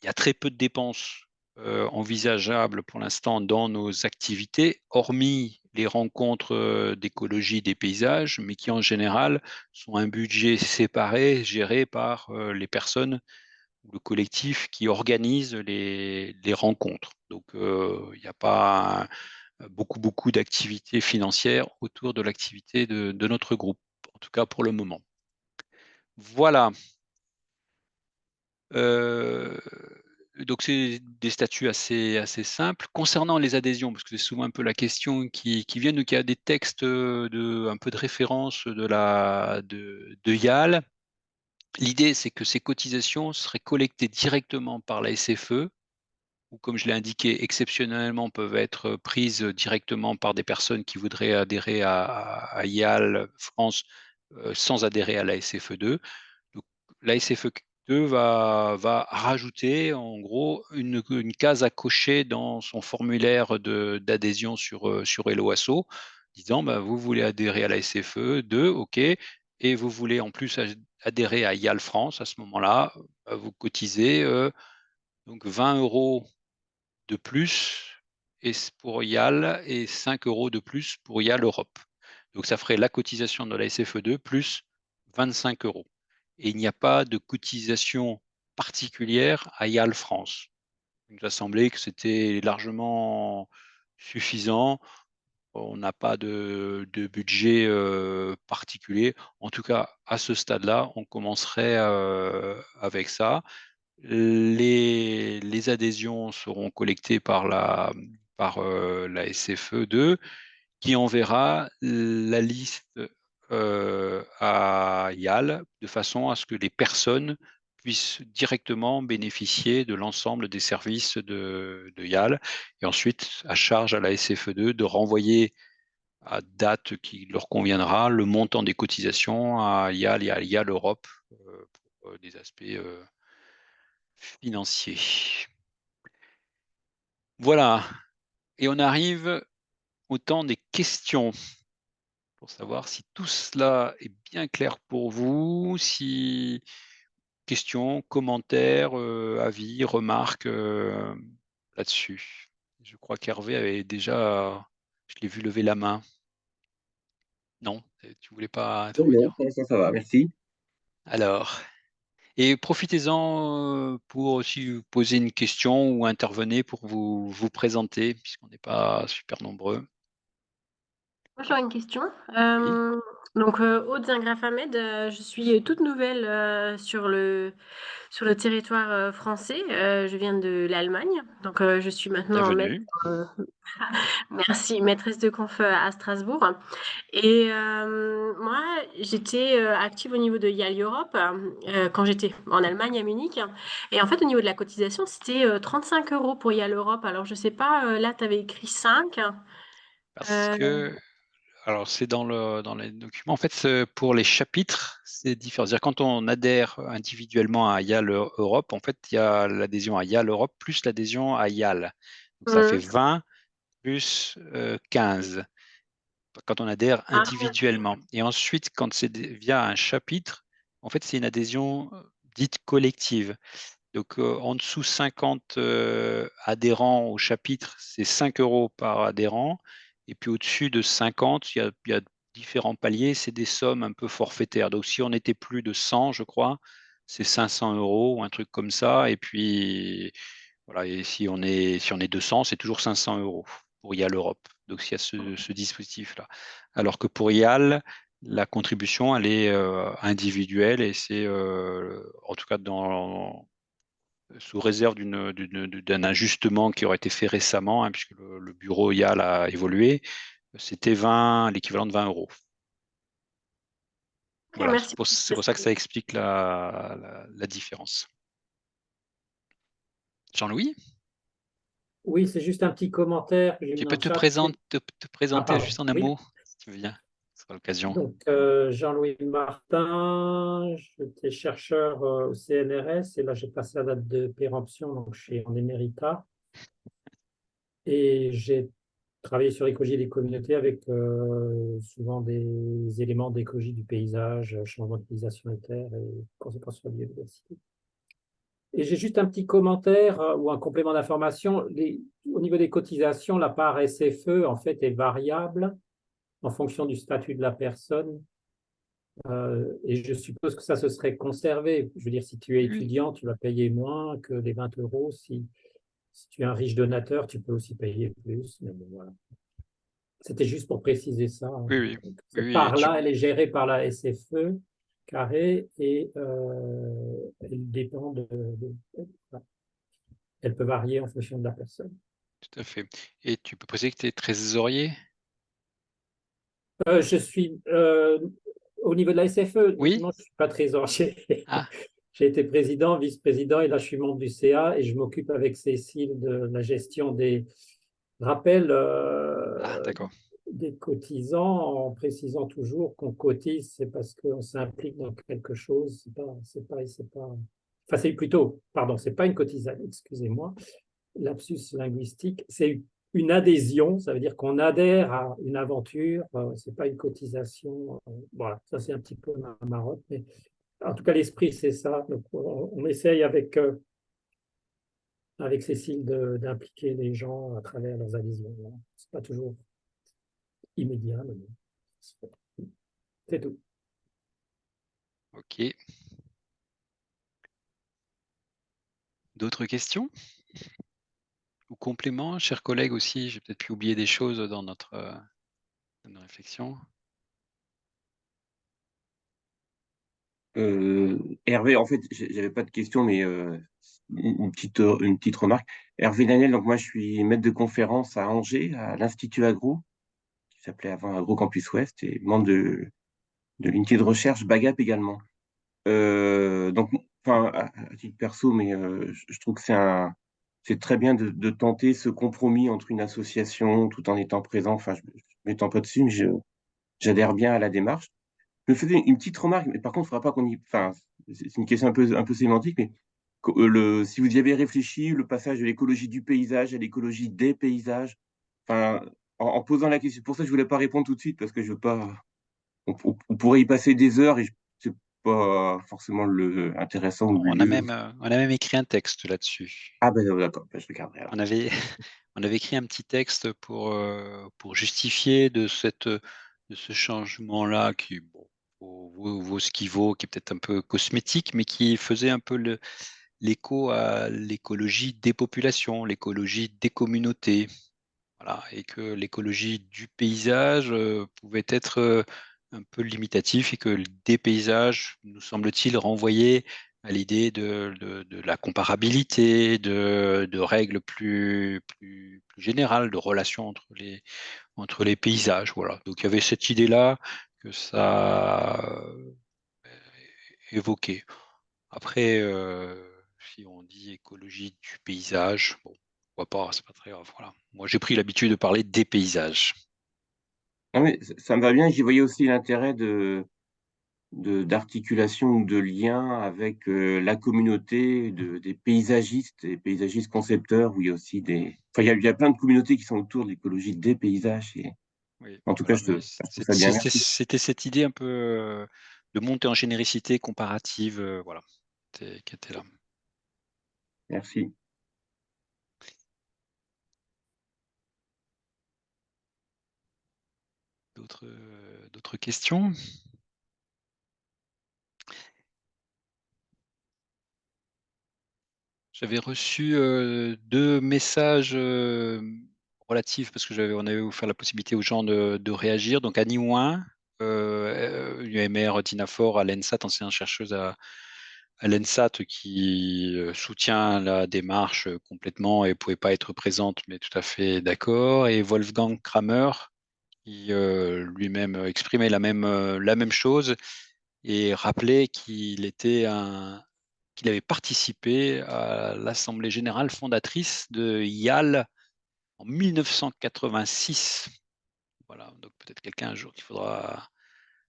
Il y a très peu de dépenses envisageables pour l'instant dans nos activités, hormis les rencontres d'écologie des paysages, mais qui en général sont un budget séparé géré par les personnes ou le collectif qui organise les rencontres. Donc, il n'y a pas beaucoup d'activités financières autour de l'activité de notre groupe, en tout cas pour le moment. Voilà. Donc, c'est des statuts assez simples. Concernant les adhésions, parce que c'est souvent un peu la question qui vient, donc il y a des textes un peu de référence de YAL. L'idée, c'est que ces cotisations seraient collectées directement par la SFE, ou comme je l'ai indiqué, exceptionnellement peuvent être prises directement par des personnes qui voudraient adhérer à YAL France sans adhérer à la SFE2. Donc, la SFE2 va rajouter en gros une case à cocher dans son formulaire d'adhésion sur Hello Asso, disant bah, vous voulez adhérer à la SFE2, ok, et vous voulez en plus adhérer à YAL France, à ce moment-là, vous cotisez donc 20 € de plus pour YAL et 5 € de plus pour YAL Europe. Donc ça ferait la cotisation de la SFE2 plus 25 €. Et il n'y a pas de cotisation particulière à YAL France. Il nous a semblé que c'était largement suffisant. On n'a pas de budget particulier. En tout cas, à ce stade-là, on commencerait avec ça. Les adhésions seront collectées par la SFE2 qui enverra la liste à YAL de façon à ce que les personnes puissent directement bénéficier de l'ensemble des services de YAL et ensuite à charge à la SFE2 de renvoyer à date qui leur conviendra le montant des cotisations à YAL et à YAL Europe pour des aspects financiers. Voilà, et on arrive au temps des questions pour savoir si tout cela est bien clair pour vous, si questions, commentaires, avis, remarques là-dessus. Je crois qu'Hervé avait déjà, je l'ai vu lever la main. Non, tu voulais pas Non, non, intervenir? pour l'instant, ça va, merci. Alors, et profitez-en pour aussi poser une question ou intervenir pour vous présenter, puisqu'on n'est pas super nombreux. Moi, j'aurais une question. Oui. Donc, Aude Zingraf-Ahmed, je suis toute nouvelle sur le territoire français. Je viens de l'Allemagne, donc je suis maintenant Bienvenue. merci, maîtresse de conf à Strasbourg. Et moi, j'étais active au niveau de YAL Europe quand j'étais en Allemagne, à Munich. Et en fait, au niveau de la cotisation, c'était 35 € pour YAL Europe. Alors, je sais pas, là, tu avais écrit 5. Parce que, alors c'est dans les documents, en fait, pour les chapitres, c'est différent. C'est-à-dire quand on adhère individuellement à YAL Europe, en fait, il y a l'adhésion à YAL Europe plus l'adhésion à YAL. Donc ça fait 20 plus 15 quand on adhère Ah, individuellement. Et ensuite, quand c'est via un chapitre, en fait, c'est une adhésion dite collective. Donc, en dessous 50 adhérents au chapitre, c'est 5 € par adhérent. Et puis au-dessus de 50, il y a différents paliers, c'est des sommes un peu forfaitaires. Donc, si on était plus de 100, je crois, c'est 500 € ou un truc comme ça. Et puis, voilà, et si on est 200, c'est toujours 500 € pour YAL Europe. Donc, il y a ce dispositif-là. Alors que pour YAL, la contribution, elle est individuelle et c'est, en tout cas, sous réserve d'un ajustement qui aurait été fait récemment, hein, puisque le bureau YAL a évolué, c'était l'équivalent de 20 €. Voilà, merci. c'est pour ça que ça explique la différence. Jean-Louis, Oui, c'est juste un petit commentaire que j'ai mis tu dans peux le chat. C'est- te présenter pardon. juste en un Oui. mot, si tu veux bien, ce sera l'occasion. Donc, Jean-Louis Martin, j'étais chercheur au CNRS et là, j'ai passé la date de péremption, donc je suis en éméritat. Et j'ai travaillé sur l'écologie des communautés avec souvent des éléments d'écologie du paysage, changement d'utilisation des terres et conséquences sur la biodiversité. Et j'ai juste un petit commentaire ou un complément d'information. Au niveau des cotisations, la part SFE, en fait, est variable en fonction du statut de la personne. Et je suppose que ça se serait conservé. Je veux dire, si tu es étudiant, tu vas payer moins que les 20 €. Si tu es un riche donateur, tu peux aussi payer plus. Mais bon, voilà. C'était juste pour préciser ça. Oui, Cette oui, part-là, elle est gérée par la SFE carré et elle dépend elle peut varier en fonction de la personne. Tout à fait. Et tu peux préciser que tu es trésorier? Je suis au niveau de la SFE, Oui. non, je ne suis pas trésorier. Ah, J'ai été président, vice-président et là je suis membre du CA et je m'occupe avec Cécile de la gestion des rappels d'accord. des cotisants en précisant toujours qu'on cotise, c'est parce qu'on s'implique dans quelque chose. Enfin, c'est plutôt, pardon, c'est pas une cotisation, excusez-moi, lapsus linguistique, c'est une adhésion, ça veut dire qu'on adhère à une aventure, c'est pas une cotisation. Voilà, ça c'est un petit peu ma marotte, mais en tout cas l'esprit c'est ça. Donc, on essaye avec Cécile d'impliquer les gens à travers leurs adhésions. C'est pas toujours immédiat, mais c'est tout. Ok. D'autres questions ou compléments, chers collègues aussi? J'ai peut-être pu oublier des choses dans nos réflexions. Hervé, en fait, j'avais pas de question, mais une petite remarque. Hervé Daniel, donc moi je suis maître de conférence à Angers, à l'Institut Agro, qui s'appelait avant Agro Campus Ouest, et membre de l'unité de recherche BAGAP également. Donc, enfin, à titre perso, mais je trouve que c'est très bien de tenter ce compromis entre une association tout en étant présent. Enfin, je ne m'étends pas dessus, mais j'adhère bien à la démarche. Je me faisais une petite remarque, mais par contre, il ne faudra pas qu'on y. Enfin, c'est une question un peu sémantique, mais si vous y avez réfléchi, le passage de l'écologie du paysage à l'écologie des paysages, enfin, en posant la question, pour ça, je ne voulais pas répondre tout de suite parce que je veux pas. On pourrait y passer des heures et c'est pas forcément intéressant ou le On a lieu. même écrit un texte là-dessus. Ah ben d'accord, ben, je regarderai alors. On avait écrit un petit texte pour justifier de ce changement-là qui vaut ce qu'il vaut, qui est peut-être un peu cosmétique, mais qui faisait un peu l'écho à l'écologie des populations, l'écologie des communautés. Voilà, et que l'écologie du paysage pouvait être un peu limitatif et que le dépaysage, nous semble-t-il, renvoyait à l'idée de la comparabilité, de règles plus générales, de relations entre les paysages. Voilà. Donc il y avait cette idée-là que ça évoquait. Après, si on dit écologie du paysage, bon, pourquoi pas, c'est pas très grave. Voilà. Moi, j'ai pris l'habitude de parler des paysages. Non, mais ça me va bien, j'y voyais aussi l'intérêt d'articulation ou de lien avec la communauté des paysagistes et paysagistes concepteurs, où il y a aussi enfin, il y a plein de communautés qui sont autour de l'écologie des paysages. Oui, En tout cas, voilà, je mais trouve ça bien, merci. c'était cette idée un peu de monter en généricité comparative, voilà, qui était là. Merci. D'autres questions? J'avais reçu 2 messages relatifs, parce que on avait offert la possibilité aux gens de réagir. Donc Annie Ouin, UMR Dinafort à l'ENSAT, ancienne chercheuse à l'ENSAT, qui soutient la démarche complètement et ne pouvait pas être présente, mais tout à fait d'accord. Et Wolfgang Kramer, qui lui-même exprimait la même chose et rappelait qu'il avait participé à l'Assemblée générale fondatrice de YAL en 1986. Voilà, donc peut-être quelqu'un un jour qu'il faudra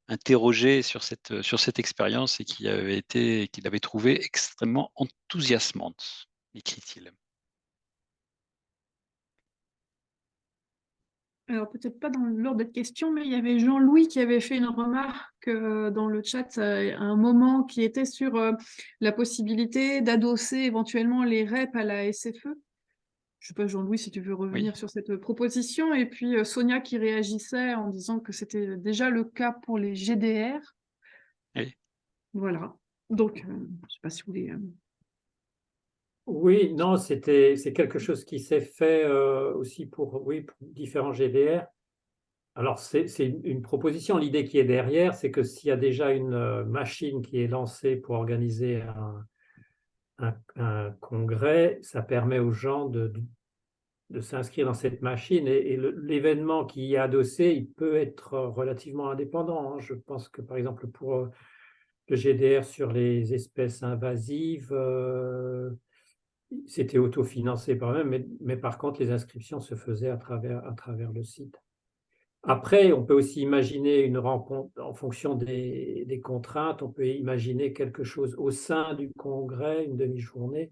interroger sur cette expérience et qu'il avait trouvé extrêmement enthousiasmante, écrit-il. Alors, peut-être pas dans l'ordre de questions, mais il y avait Jean-Louis qui avait fait une remarque dans le chat à un moment qui était sur la possibilité d'adosser éventuellement les REP à la SFE. Je ne sais pas, Jean-Louis, si tu veux revenir Oui. sur cette proposition. Et puis Sonia qui réagissait en disant que c'était déjà le cas pour les GDR. Oui. Voilà. Donc, je ne sais pas si vous voulez. Oui, non, c'est quelque chose qui s'est fait aussi pour différents GDR. Alors, c'est une proposition. L'idée qui est derrière, c'est que s'il y a déjà une machine qui est lancée pour organiser un congrès, ça permet aux gens de s'inscrire dans cette machine et l'événement qui y est adossé, il peut être relativement indépendant, hein. Je pense que, par exemple, pour le GDR sur les espèces invasives, c'était autofinancé par eux-mêmes, mais par contre, les inscriptions se faisaient à travers le site. Après, on peut aussi imaginer une rencontre en fonction des contraintes. On peut imaginer quelque chose au sein du congrès, une demi-journée.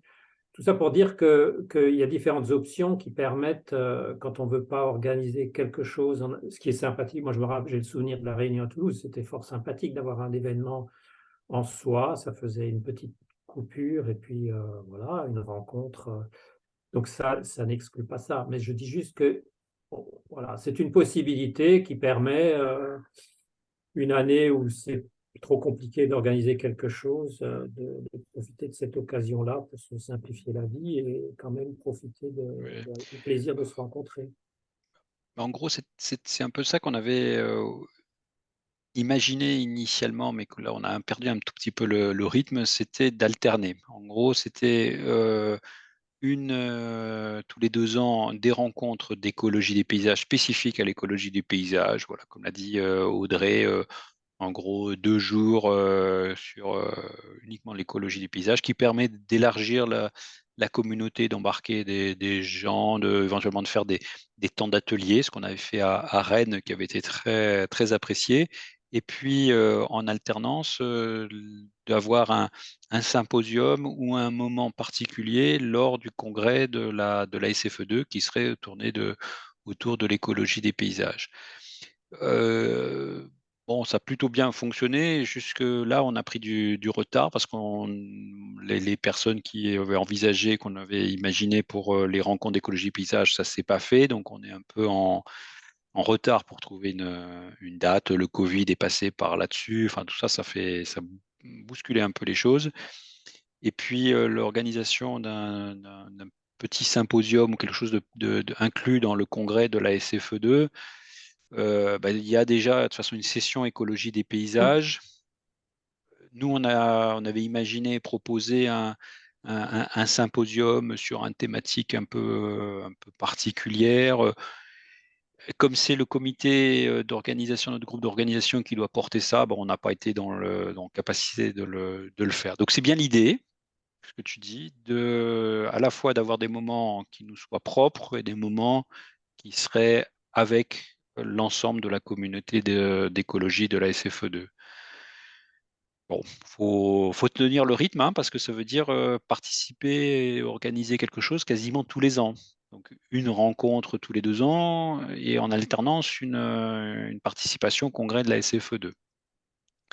Tout ça pour dire qu'il y a différentes options qui permettent, quand on ne veut pas organiser quelque chose, ce qui est sympathique. Moi, je me rappelle, j'ai le souvenir de la Réunion à Toulouse, c'était fort sympathique d'avoir un événement en soi. Ça faisait une petite coupure et puis voilà, une rencontre. Donc ça n'exclut pas ça. Mais je dis juste que bon, voilà, c'est une possibilité qui permet, une année où c'est trop compliqué d'organiser quelque chose, de profiter de cette occasion-là pour se simplifier la vie et quand même profiter du plaisir de se rencontrer. En gros, c'est un peu ça qu'on avait imaginé initialement, mais que là, on a perdu un tout petit peu le rythme, c'était d'alterner. En gros, c'était tous les 2 ans, des rencontres d'écologie des paysages spécifiques à l'écologie des paysages. Voilà, comme l'a dit Audrey, en gros 2 jours sur uniquement l'écologie des paysages, qui permet d'élargir la communauté, d'embarquer des gens, éventuellement de faire des temps d'atelier, ce qu'on avait fait à Rennes, qui avait été très, très apprécié. Et puis, en alternance, d'avoir un symposium ou un moment particulier lors du congrès de la SFE2 qui serait tourné autour de l'écologie des paysages. Bon, ça a plutôt bien fonctionné. Jusque-là, on a pris du retard parce que les personnes qui avaient envisagé, qu'on avait imaginé pour les rencontres d'écologie paysage, ça ne s'est pas fait. Donc, on est un peu en retard pour trouver une date. Le Covid est passé par là-dessus. Enfin, tout ça, ça bousculait un peu les choses. Et puis, l'organisation d'un petit symposium ou quelque chose inclus dans le congrès de la SFE2, il y a déjà de toute façon une session écologie des paysages. Nous, on avait imaginé proposer un symposium sur une thématique un peu particulière. Comme c'est le comité d'organisation, notre groupe d'organisation qui doit porter ça, on n'a pas été dans la capacité de le faire. Donc c'est bien l'idée, ce que tu dis, à la fois d'avoir des moments qui nous soient propres et des moments qui seraient avec l'ensemble de la communauté d'écologie de la SFE2. Bon, faut tenir le rythme, hein, parce que ça veut dire participer et organiser quelque chose quasiment tous les ans. Donc une rencontre tous les 2 ans et en alternance une participation au congrès de la SFE2.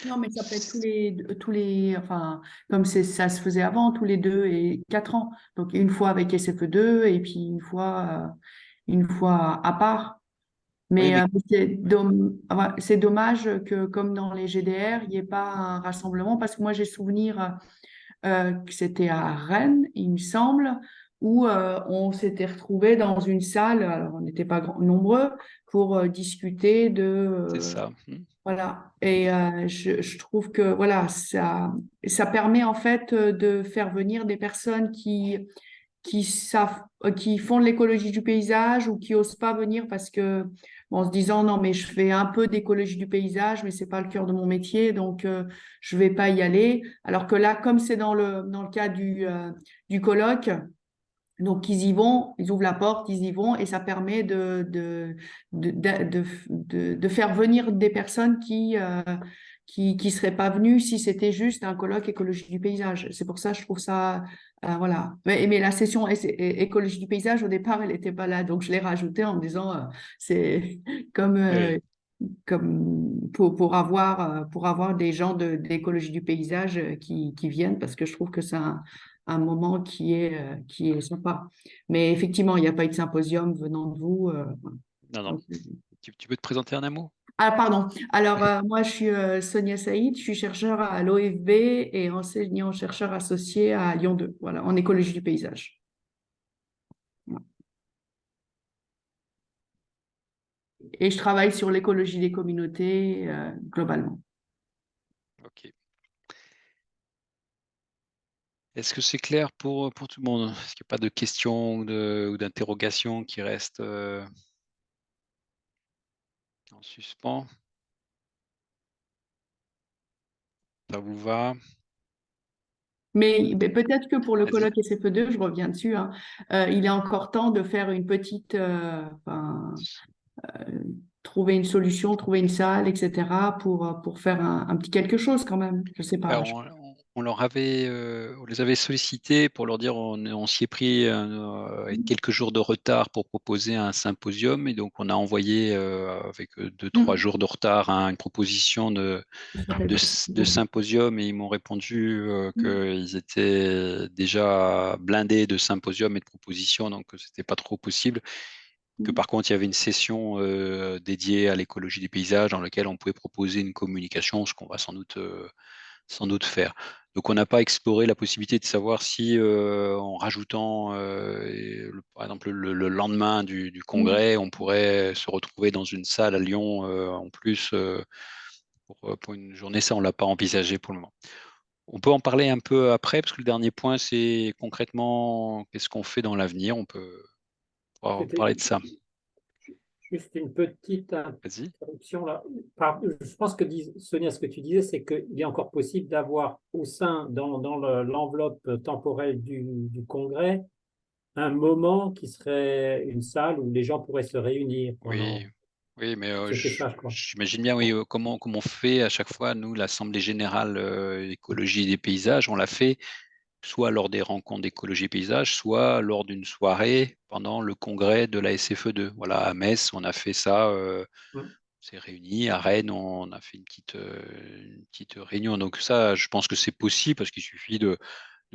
Non, mais ça peut être enfin, comme ça se faisait avant, tous les 2 et 4 ans. Donc, une fois avec SFE2 et puis une fois à part. Oui, Mais mais c'est dommage que, comme dans les GDR, il n'y ait pas un rassemblement, parce que moi, j'ai souvenir que c'était à Rennes, il me semble, où on s'était retrouvés dans une salle, alors on n'était pas nombreux, pour discuter c'est ça. voilà. Et je trouve que voilà, ça permet en fait de faire venir des personnes qui savent, qui font de l'écologie du paysage ou qui osent pas venir parce que, bon, en se disant non, mais je fais un peu d'écologie du paysage, mais c'est pas le cœur de mon métier, donc je vais pas y aller. Alors que là, comme c'est dans le cas du colloque, donc ils y vont, ils ouvrent la porte, ils y vont, et ça permet de faire venir des personnes qui seraient pas venues si c'était juste un colloque écologie du paysage. C'est pour ça que je trouve ça, voilà. Mais la session écologie du paysage, au départ, elle n'était pas là, donc je l'ai rajoutée en me disant, c'est comme, pour avoir des gens d'écologie du paysage qui viennent, parce que je trouve que c'est un moment qui est sympa. Mais effectivement, il n'y a pas eu de symposium venant de vous. Non, non. Tu peux te présenter en un mot? Ah, pardon. Alors, moi, je suis Sonia Saïd, je suis chercheur à l'OFB et enseignant-chercheur associé à Lyon 2, voilà, en écologie du paysage. Et je travaille sur l'écologie des communautés globalement. Ok. Est-ce que c'est clair pour tout le monde? Est-ce qu'il n'y a pas de questions ou d'interrogations qui restent en suspens? Ça vous va? Mais peut-être que pour le Vas-y. colloque SFE2, je reviens dessus, hein, il est encore temps de faire une petite, trouver une solution, trouver une salle, etc. pour faire un petit quelque chose quand même. Je sais pas. On les avait sollicités pour leur dire on s'y est pris avec quelques jours de retard pour proposer un symposium et donc on a envoyé avec 2-3 jours de retard une proposition de symposium et ils m'ont répondu qu'ils étaient déjà blindés de symposium et de propositions donc c'était pas trop possible. Que par contre il y avait une session dédiée à l'écologie des paysages dans laquelle on pouvait proposer une communication, ce qu'on va sans doute faire. Donc on n'a pas exploré la possibilité de savoir si en rajoutant par exemple le lendemain du congrès, on pourrait se retrouver dans une salle à Lyon en plus pour une journée. Ça, on ne l'a pas envisagé pour le moment. On peut en parler un peu après, parce que le dernier point, c'est concrètement qu'est-ce qu'on fait dans l'avenir. On peut parler de ça. Juste une petite Vas-y. interruption là. Je pense que Sonia, ce que tu disais, c'est qu'il est encore possible d'avoir au sein, dans l'enveloppe temporelle du congrès, un moment qui serait une salle où les gens pourraient se réunir pendant. Oui, mais C'était ça, je crois. j'imagine bien, oui, comment on fait à chaque fois, nous, l'Assemblée générale écologie des paysages, on l'a fait soit lors des rencontres d'écologie et paysage, soit lors d'une soirée pendant le congrès de la SFE2. Voilà, à Metz, on a fait ça, on s'est réunis, à Rennes, on a fait une petite réunion. Donc ça, je pense que c'est possible parce qu'il suffit de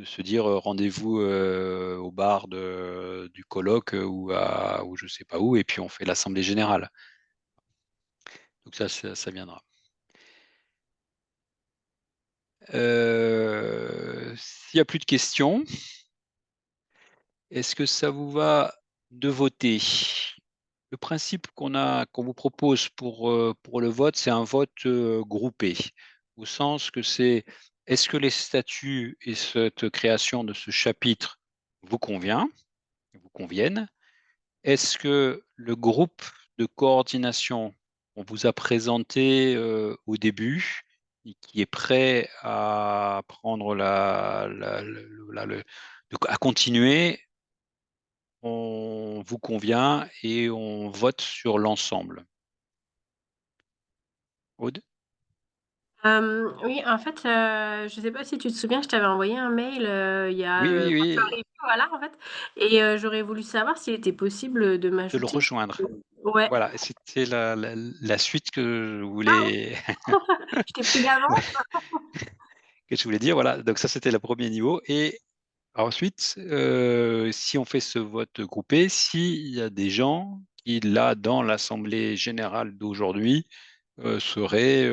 se dire rendez-vous au bar du colloque ou je ne sais pas où, et puis on fait l'Assemblée générale. Donc ça viendra. S'il n'y a plus de questions, est-ce que ça vous va de voter? Le principe qu'on vous propose pour le vote, c'est un vote groupé, au sens que est-ce que les statuts et cette création de ce chapitre vous conviennent? Est-ce que le groupe de coordination qu'on vous a présenté au début et qui est prêt à prendre à continuer, on vous convient et on vote sur l'ensemble? Aude? Oui, en fait, je ne sais pas si tu te souviens, je t'avais envoyé un mail il y a quand tu Oui. arrives, voilà, en fait, et j'aurais voulu savoir s'il était possible de De le m'ajouter. rejoindre. Ouais. Voilà, c'était la suite que je Ah voulais je t'ai pris d'avance. que je voulais dire. Voilà, donc ça c'était le premier niveau. Et ensuite, si on fait ce vote groupé, s'il y a des gens qui, là, dans l'Assemblée générale d'aujourd'hui, seraient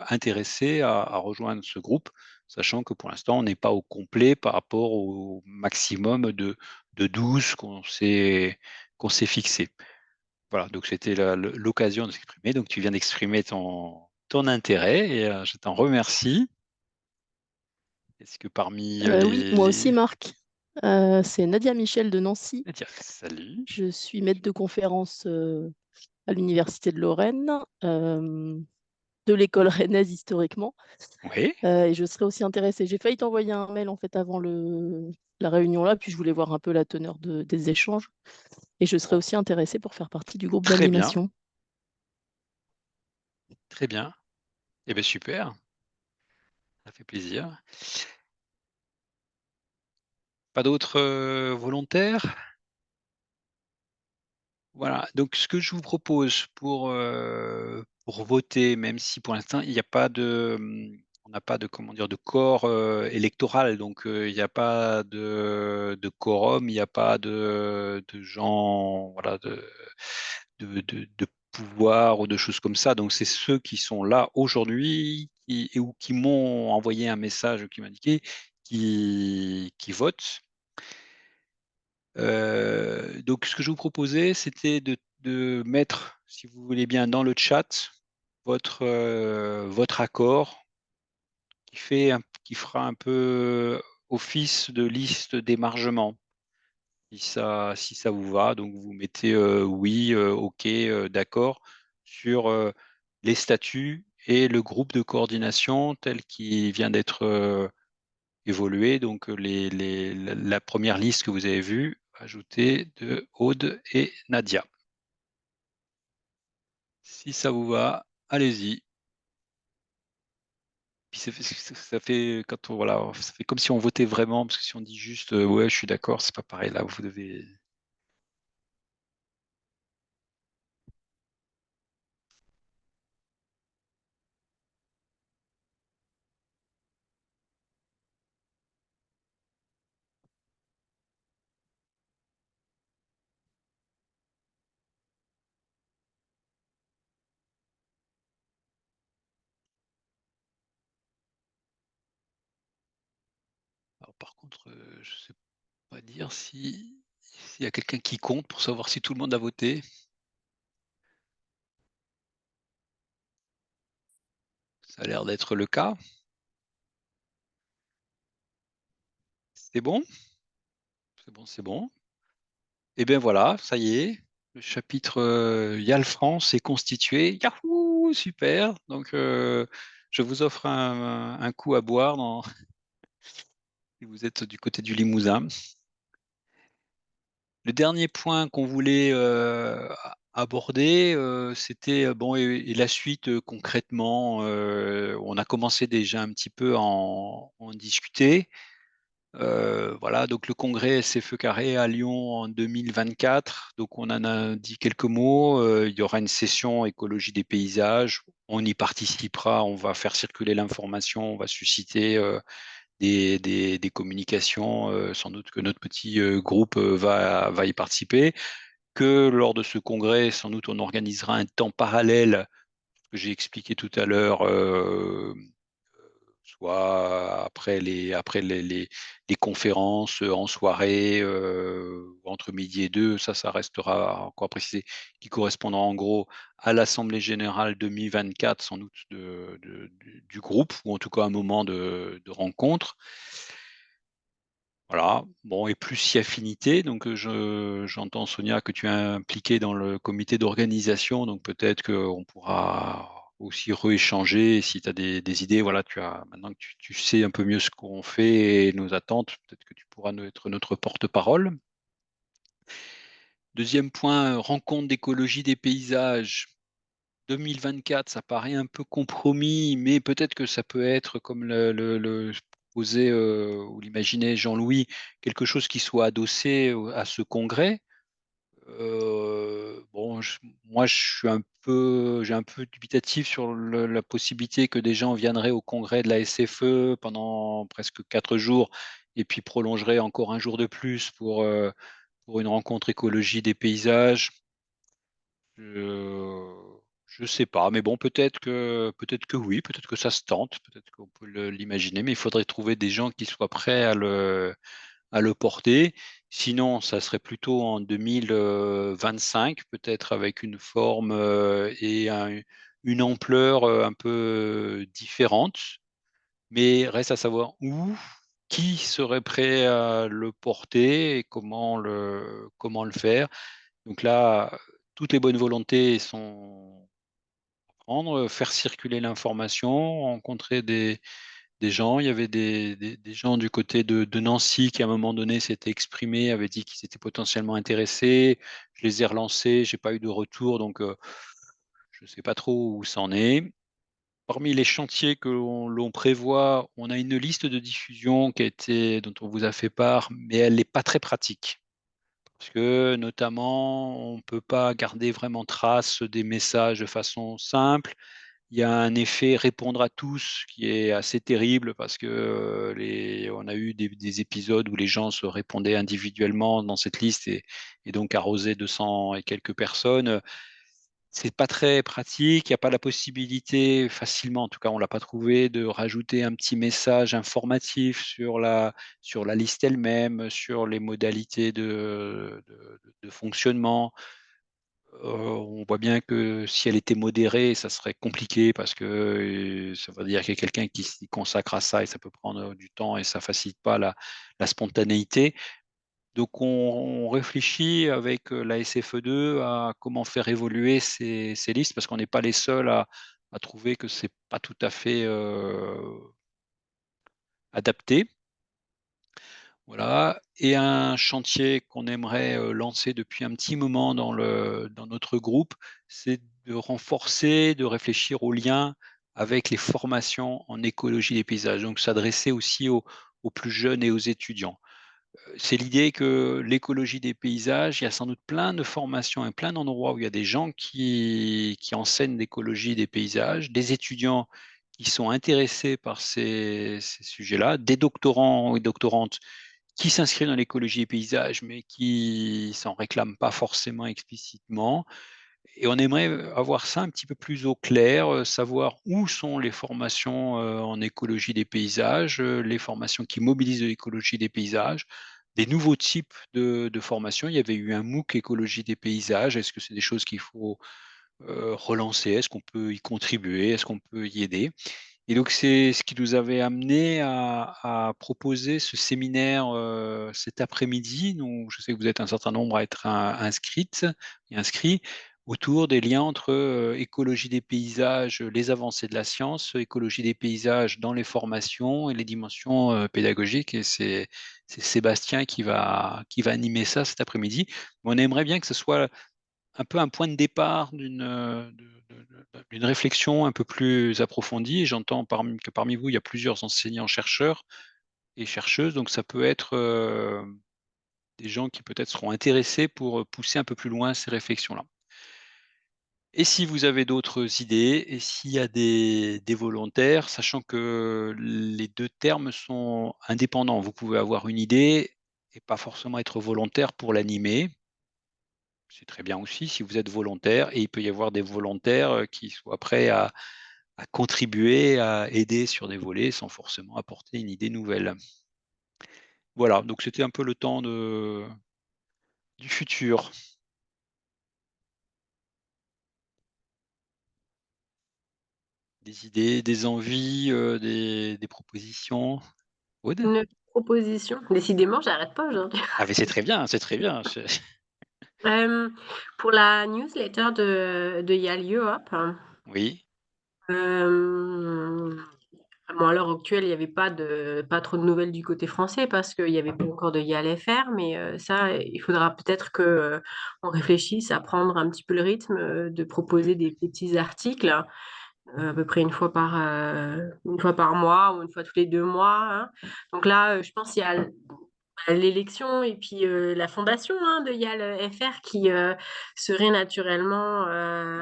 intéressés à rejoindre ce groupe, sachant que pour l'instant, on n'est pas au complet par rapport au maximum de 12 qu'on s'est fixé. Voilà, donc c'était l'occasion de s'exprimer. Donc tu viens d'exprimer ton intérêt et je t'en remercie. Est-ce que parmi Oui, moi aussi, Marc. C'est Nadia Michel de Nancy. Nadia, salut. Je suis maître de conférence à l'Université de Lorraine, de l'école rennaise historiquement. Oui. Et je serais aussi intéressée. J'ai failli t'envoyer un mail en fait avant la réunion là, puis je voulais voir un peu la teneur des échanges. Et je serais aussi intéressée pour faire partie du groupe Très bien. d'animation. Très bien. Eh bien, super. Ça fait plaisir. Pas d'autres volontaires? Voilà. Donc, ce que je vous propose pour voter, même si pour l'instant, il n'y a pas on n'a pas de, comment dire, de corps électoral, donc il n'y a pas de quorum, il n'y a pas de gens, voilà, de pouvoir ou de choses comme ça. Donc, c'est ceux qui sont là aujourd'hui ou qui m'ont envoyé un message qui m'indiquait qui votent. Donc, ce que je vous proposais, c'était de mettre si vous voulez bien, dans le chat votre accord qui fera un peu office de liste d'émargement. Si ça vous va, donc vous mettez oui, OK, d'accord sur les statuts et le groupe de coordination tel qu'il vient d'être évolué. Donc la première liste que vous avez vue, ajoutée de Aude et Nadia. Si ça vous va, allez-y. Puis ça fait quand voilà, ça fait comme si on votait vraiment, parce que si on dit juste ouais, je suis d'accord, c'est pas pareil. Là, vous devez. Alors, par contre, je sais pas dire s'il y a quelqu'un qui compte pour savoir si tout le monde a voté. Ça a l'air d'être le cas. C'est bon? C'est bon, c'est bon. Et bien voilà, ça y est, le chapitre YAL France est constitué. Yahoo, super. Donc, je vous offre un coup à boire si vous êtes du côté du Limousin. Le dernier point qu'on voulait aborder, c'était bon, et la suite concrètement. On a commencé déjà un petit peu à en discuter. Voilà, donc le congrès SFE Carré à Lyon en 2024. Donc on en a dit quelques mots. Il y aura une session écologie des paysages. On y participera, on va faire circuler l'information, on va susciter des communications. Sans doute que notre petit groupe va y participer. Que lors de ce congrès, sans doute on organisera un temps parallèle que j'ai expliqué tout à l'heure, soit après les conférences, en soirée, entre midi et deux, ça restera encore précisé, qui correspondra en gros à l'Assemblée générale 2024, sans doute du groupe, ou en tout cas un moment de rencontre. Voilà, bon, et plus si affinité, donc j'entends Sonia que tu es impliquée dans le comité d'organisation, donc peut-être qu'on pourra aussi rééchanger si tu as des idées. Voilà, maintenant que tu sais un peu mieux ce qu'on fait et nos attentes, peut-être que tu pourras être notre porte-parole. Deuxième point, rencontre d'écologie des paysages. 2024, ça paraît un peu compromis, mais peut-être que ça peut être, comme le proposait ou l'imaginait Jean-Louis, quelque chose qui soit adossé à ce congrès. Bon, moi, j'ai un peu dubitatif sur la possibilité que des gens viendraient au congrès de la SFE pendant presque 4 jours et puis prolongeraient encore un jour de plus pour une rencontre écologie des paysages. Je ne sais pas, mais bon, peut-être que oui, peut-être que ça se tente, peut-être qu'on peut l'imaginer, mais il faudrait trouver des gens qui soient prêts à le porter. Sinon, ça serait plutôt en 2025, peut-être avec une forme et une ampleur un peu différente, mais reste à savoir où, qui serait prêt à le porter et comment le faire. Donc là, toutes les bonnes volontés sont à prendre, faire circuler l'information, rencontrer des gens. Il y avait des gens du côté de Nancy qui, à un moment donné, s'étaient exprimés, avaient dit qu'ils étaient potentiellement intéressés. Je les ai relancés, je n'ai pas eu de retour, donc je ne sais pas trop où ça en est. Parmi les chantiers que l'on prévoit, on a une liste de diffusion dont on vous a fait part, mais elle n'est pas très pratique. Parce que notamment, on ne peut pas garder vraiment trace des messages de façon simple. Il y a un effet répondre à tous qui est assez terrible parce que on a eu des épisodes où les gens se répondaient individuellement dans cette liste et donc arrosaient 200 et quelques personnes. C'est pas très pratique. Il n'y a pas la possibilité facilement, en tout cas on l'a pas trouvé, de rajouter un petit message informatif sur la liste elle-même, sur les modalités de fonctionnement. On voit bien que si elle était modérée, ça serait compliqué parce que ça veut dire qu'il y a quelqu'un qui s'y consacre à ça et ça peut prendre du temps et ça facilite pas la spontanéité. Donc on réfléchit avec la SFE2 à comment faire évoluer ces listes parce qu'on n'est pas les seuls à trouver que c'est pas tout à fait adapté. Voilà. Et un chantier qu'on aimerait lancer depuis un petit moment dans notre groupe, c'est de renforcer, de réfléchir aux liens avec les formations en écologie des paysages, donc s'adresser aussi aux plus jeunes et aux étudiants. C'est l'idée que l'écologie des paysages, il y a sans doute plein de formations et plein d'endroits où il y a des gens qui enseignent l'écologie des paysages, des étudiants qui sont intéressés par ces sujets-là, des doctorants et doctorantes qui s'inscrivent dans l'écologie des paysages, mais qui s'en réclament pas forcément explicitement. Et on aimerait avoir ça un petit peu plus au clair, savoir où sont les formations en écologie des paysages, les formations qui mobilisent de l'écologie des paysages, des nouveaux types de formations. Il y avait eu un MOOC écologie des paysages. Est-ce que c'est des choses qu'il faut relancer? Est-ce qu'on peut y contribuer? Est-ce qu'on peut y aider? Et donc, c'est ce qui nous avait amené à proposer ce séminaire cet après-midi. Donc, je sais que vous êtes un certain nombre à être inscrites et inscrits autour des liens entre écologie des paysages, les avancées de la science, écologie des paysages dans les formations et les dimensions pédagogiques. Et c'est Sébastien qui va animer ça cet après-midi. On aimerait bien que ce soit un peu un point de départ d'une réflexion un peu plus approfondie. Et j'entends que parmi vous, il y a plusieurs enseignants-chercheurs et chercheuses, donc ça peut être des gens qui peut-être seront intéressés pour pousser un peu plus loin ces réflexions-là. Et si vous avez d'autres idées, et s'il y a des volontaires, sachant que les deux termes sont indépendants, vous pouvez avoir une idée et pas forcément être volontaire pour l'animer. C'est très bien aussi si vous êtes volontaire et il peut y avoir des volontaires qui soient prêts à contribuer, à aider sur des volets sans forcément apporter une idée nouvelle. Voilà, donc c'était un peu le temps du futur. Des idées, des envies, des propositions. Aude? Une proposition. Décidément, j'arrête pas aujourd'hui. Ah mais c'est très bien, c'est très bien. Pour la newsletter de Yale Europe, Oui, bon, à l'heure actuelle, il y avait pas trop de nouvelles du côté français parce qu'il y avait pas encore de Yale FR, mais ça, il faudra peut-être que, on réfléchisse à prendre un petit peu le rythme, de proposer des petits articles, à peu près une fois par mois ou une fois tous les 2 mois, hein. Donc là, je pense qu'il y a l'élection et puis, la fondation, hein, de Yale FR qui, serait naturellement,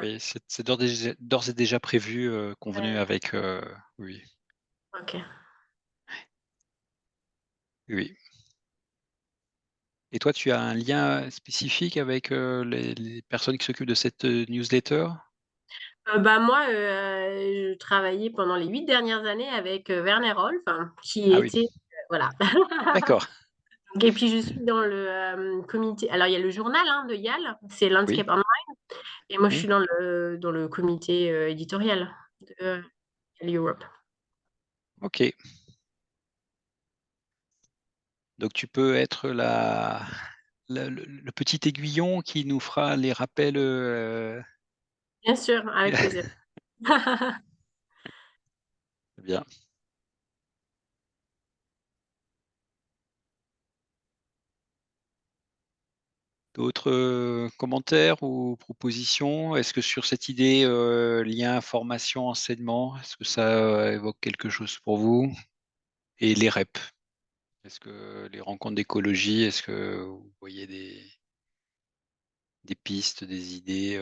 oui, c'est d'ores et déjà prévu, convenu avec, oui, OK. oui. Et toi, tu as un lien spécifique avec les personnes qui s'occupent de cette newsletter? Bah, moi, je travaillais pendant les 8 dernières années avec, Werner Rolf, hein, qui Ah oui, était voilà. d'accord, Et puis je suis dans le, comité alors il y a le journal, hein, de Yale, c'est oui, Landscape Online et moi je oui, suis dans le comité, éditorial de Yale Europe. OK. Donc tu peux être le petit aiguillon qui nous fera les rappels, Bien sûr, avec plaisir. bien. D'autres, commentaires ou propositions? Est-ce que sur cette idée, lien formation, enseignement, est-ce que ça, évoque quelque chose pour vous? Et les REP? Est-ce que les rencontres d'écologie, est-ce que vous voyez des pistes, des idées,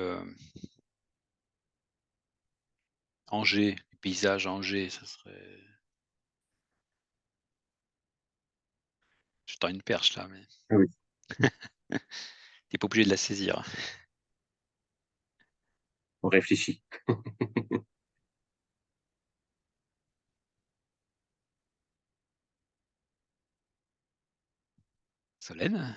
Angers, les paysages à Angers, ça serait je tends une perche là, mais Ah oui, tu pas obligé de la saisir. on réfléchit. Solène?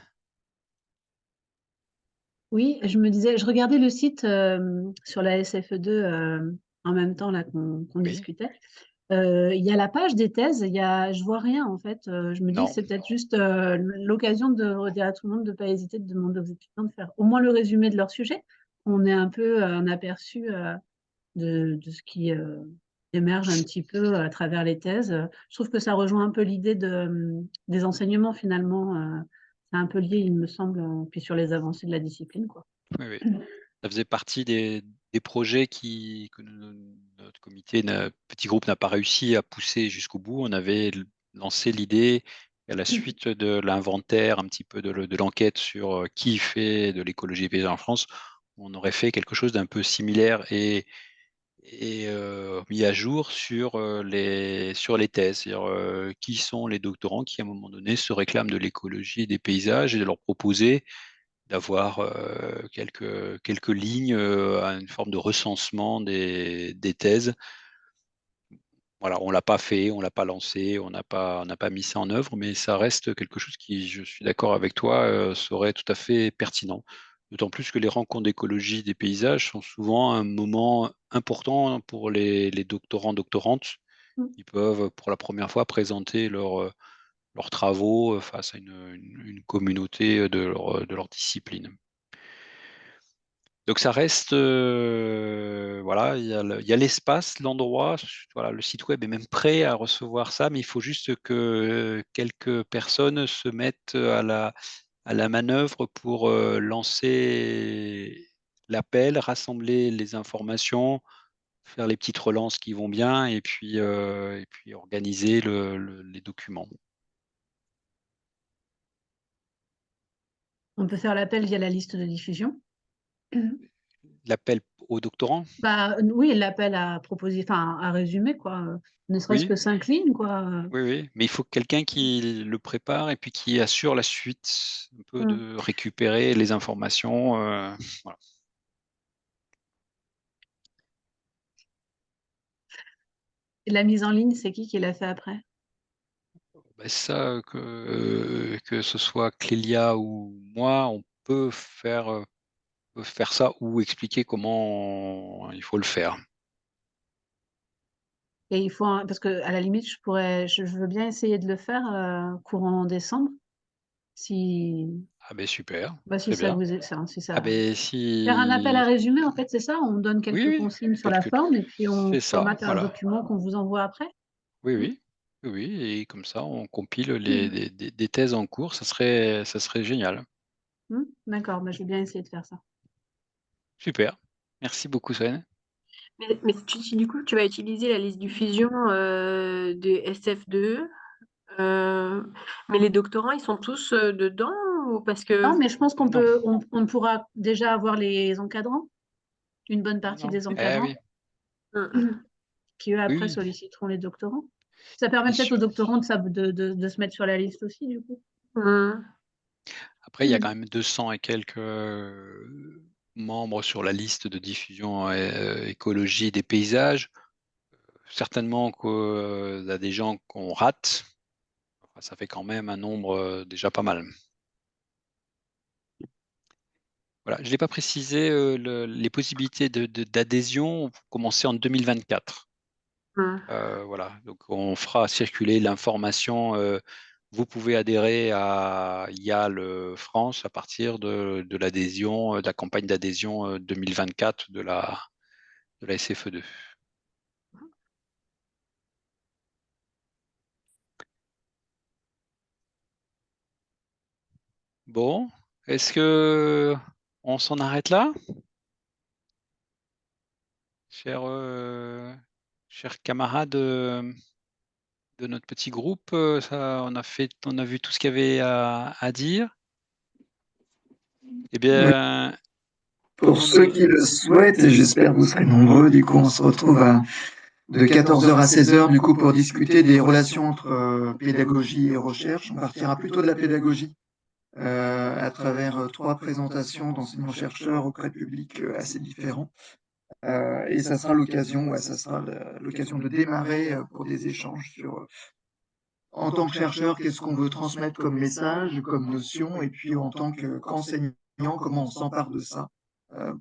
Oui, je me disais, je regardais le site sur la SFE2 en même temps là qu'on Oui. discutait. Il y a la page des thèses, je vois rien en fait. Je me dis Non. que c'est peut-être juste l'occasion de redire à tout le monde de ne pas hésiter de demander aux étudiants de faire au moins le résumé de leur sujet. On ait un peu un aperçu de ce qui émerge un petit peu à travers les thèses. Je trouve que ça rejoint un peu l'idée des enseignements finalement. C'est un peu lié, il me semble, puis sur les avancées de la discipline, quoi. Oui, oui. Ça faisait partie des projets que notre comité, petit groupe n'a pas réussi à pousser jusqu'au bout. On avait lancé l'idée, à la suite de l'inventaire, un petit peu de l'enquête sur qui fait de l'écologie paysanne en France, on aurait fait quelque chose d'un peu similaire et mis à jour sur les thèses. C'est-à-dire qui sont les doctorants qui, à un moment donné, se réclament de l'écologie et des paysages et de leur proposer d'avoir quelques lignes, une forme de recensement des thèses. Voilà, on ne l'a pas fait, on ne l'a pas lancé, on n'a pas mis ça en œuvre, mais ça reste quelque chose qui, je suis d'accord avec toi, serait tout à fait pertinent. D'autant plus que les rencontres d'écologie des paysages sont souvent un moment important pour les doctorants, doctorantes. Mm. Ils peuvent, pour la première fois, présenter leurs travaux face à une communauté de leur discipline. Donc ça reste, voilà, il y a l'espace, l'endroit, voilà, le site web est même prêt à recevoir ça, mais il faut juste que quelques personnes se mettent à la manœuvre pour lancer l'appel, rassembler les informations, faire les petites relances qui vont bien, et puis organiser les documents. On peut faire l'appel via la liste de diffusion. L'appel aux doctorants? Bah, oui, l'appel à proposer, enfin à résumer, quoi. Ne serait-ce Oui. que 5 lignes, quoi. Oui, oui, mais il faut quelqu'un qui le prépare et puis qui assure la suite, un peu de récupérer les informations. Voilà. Et la mise en ligne, c'est qui l'a fait après? Ben ça, que ce soit Clélia ou moi, on peut faire ça ou expliquer comment il faut le faire. Et il faut parce que à la limite, je veux bien essayer de le faire courant décembre. Si, Ah ben super, bah, si très ça bien. vous est, si Ah ça. ben Faire un appel à si... résumer, en fait, c'est ça. On donne Oui, quelques oui, consignes sur la forme et puis on c'est ça, formate un voilà. document qu'on vous envoie après. Oui, oui, oui, oui, et comme ça, on compile des thèses en cours, ça serait génial. D'accord, bah, je vais bien essayer de faire ça. Super. Merci beaucoup, Sven. Mais du coup, tu vas utiliser la liste diffusion de SF2, mais les doctorants, ils sont tous dedans ou parce que... Non, mais je pense qu'on Non. peut, on pourra déjà avoir les encadrants, une bonne partie Non. des Eh encadrants, oui, qui eux après oui, solliciteront les doctorants. Ça permet oui. peut-être aux doctorants de se mettre sur la liste aussi, du coup. Après, il y a quand même 200 et quelques membres sur la liste de diffusion écologie des paysages. Certainement qu'il y a des gens qu'on rate. Enfin, ça fait quand même un nombre déjà pas mal. Voilà. Je n'ai pas précisé les possibilités d'adhésion vont commencer en 2024. Voilà. Donc, on fera circuler l'information. Vous pouvez adhérer à YAL France à partir de l'adhésion, de la campagne d'adhésion 2024 de la SFE2. Bon, est-ce que on s'en arrête là, chers camarades de notre petit groupe? On a vu tout ce qu'il y avait à dire. Eh bien, Pour ceux qui le souhaitent, et j'espère que vous serez nombreux, du coup, on se retrouve de 14h à 16h, du coup, pour discuter des relations entre pédagogie et recherche. On partira plutôt de la pédagogie à travers 3 présentations d'enseignants-chercheurs auprès de publics assez différents. Et ça sera l'occasion de démarrer pour des échanges sur en tant que chercheur, qu'est-ce qu'on veut transmettre comme message, comme notion, et puis en tant qu'enseignant, comment on s'empare de ça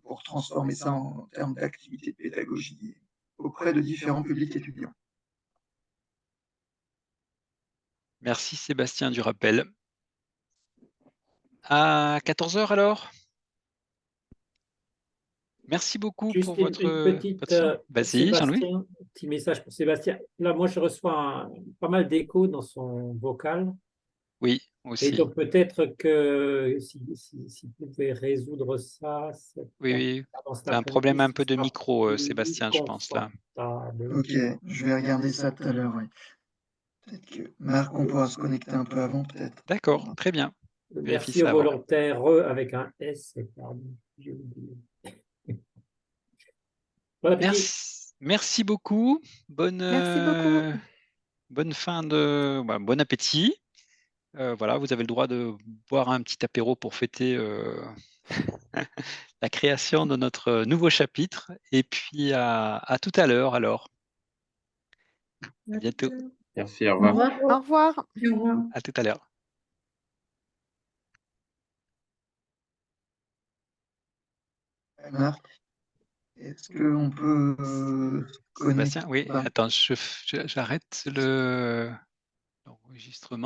pour transformer ça en termes d'activité de pédagogie auprès de différents publics étudiants. Merci Sébastien du rappel. À 14h alors? Merci beaucoup Juste pour une votre petite, Vas-y, Jean-Louis. Sébastien, petit message pour Sébastien. Là, moi, je reçois pas mal d'échos dans son vocal. Oui, Et aussi. donc, peut-être que si vous pouvez résoudre ça, Oui. dans cet C'est un problème un après-midi, peu ce de sera micro, plus Sébastien, je pense, là. confortable. Ok, je vais regarder ça tout à l'heure, oui. Peut-être que Marc, on pourra se connecter un peu avant, peut-être. D'accord, très bien. Vérifie Merci ça aux avant. volontaires avec un S. Pardon, j'ai oublié. Bon appétit. Merci beaucoup. Merci beaucoup. Bonne fin de... bon appétit. Voilà, vous avez le droit de boire un petit apéro pour fêter la création de notre nouveau chapitre. Et puis à tout à l'heure alors. À bientôt. Merci, au revoir. Au revoir. Au revoir. À tout à l'heure. Marc, est-ce qu'on peut connecter Sébastien, oui. Attends, j'arrête l'enregistrement.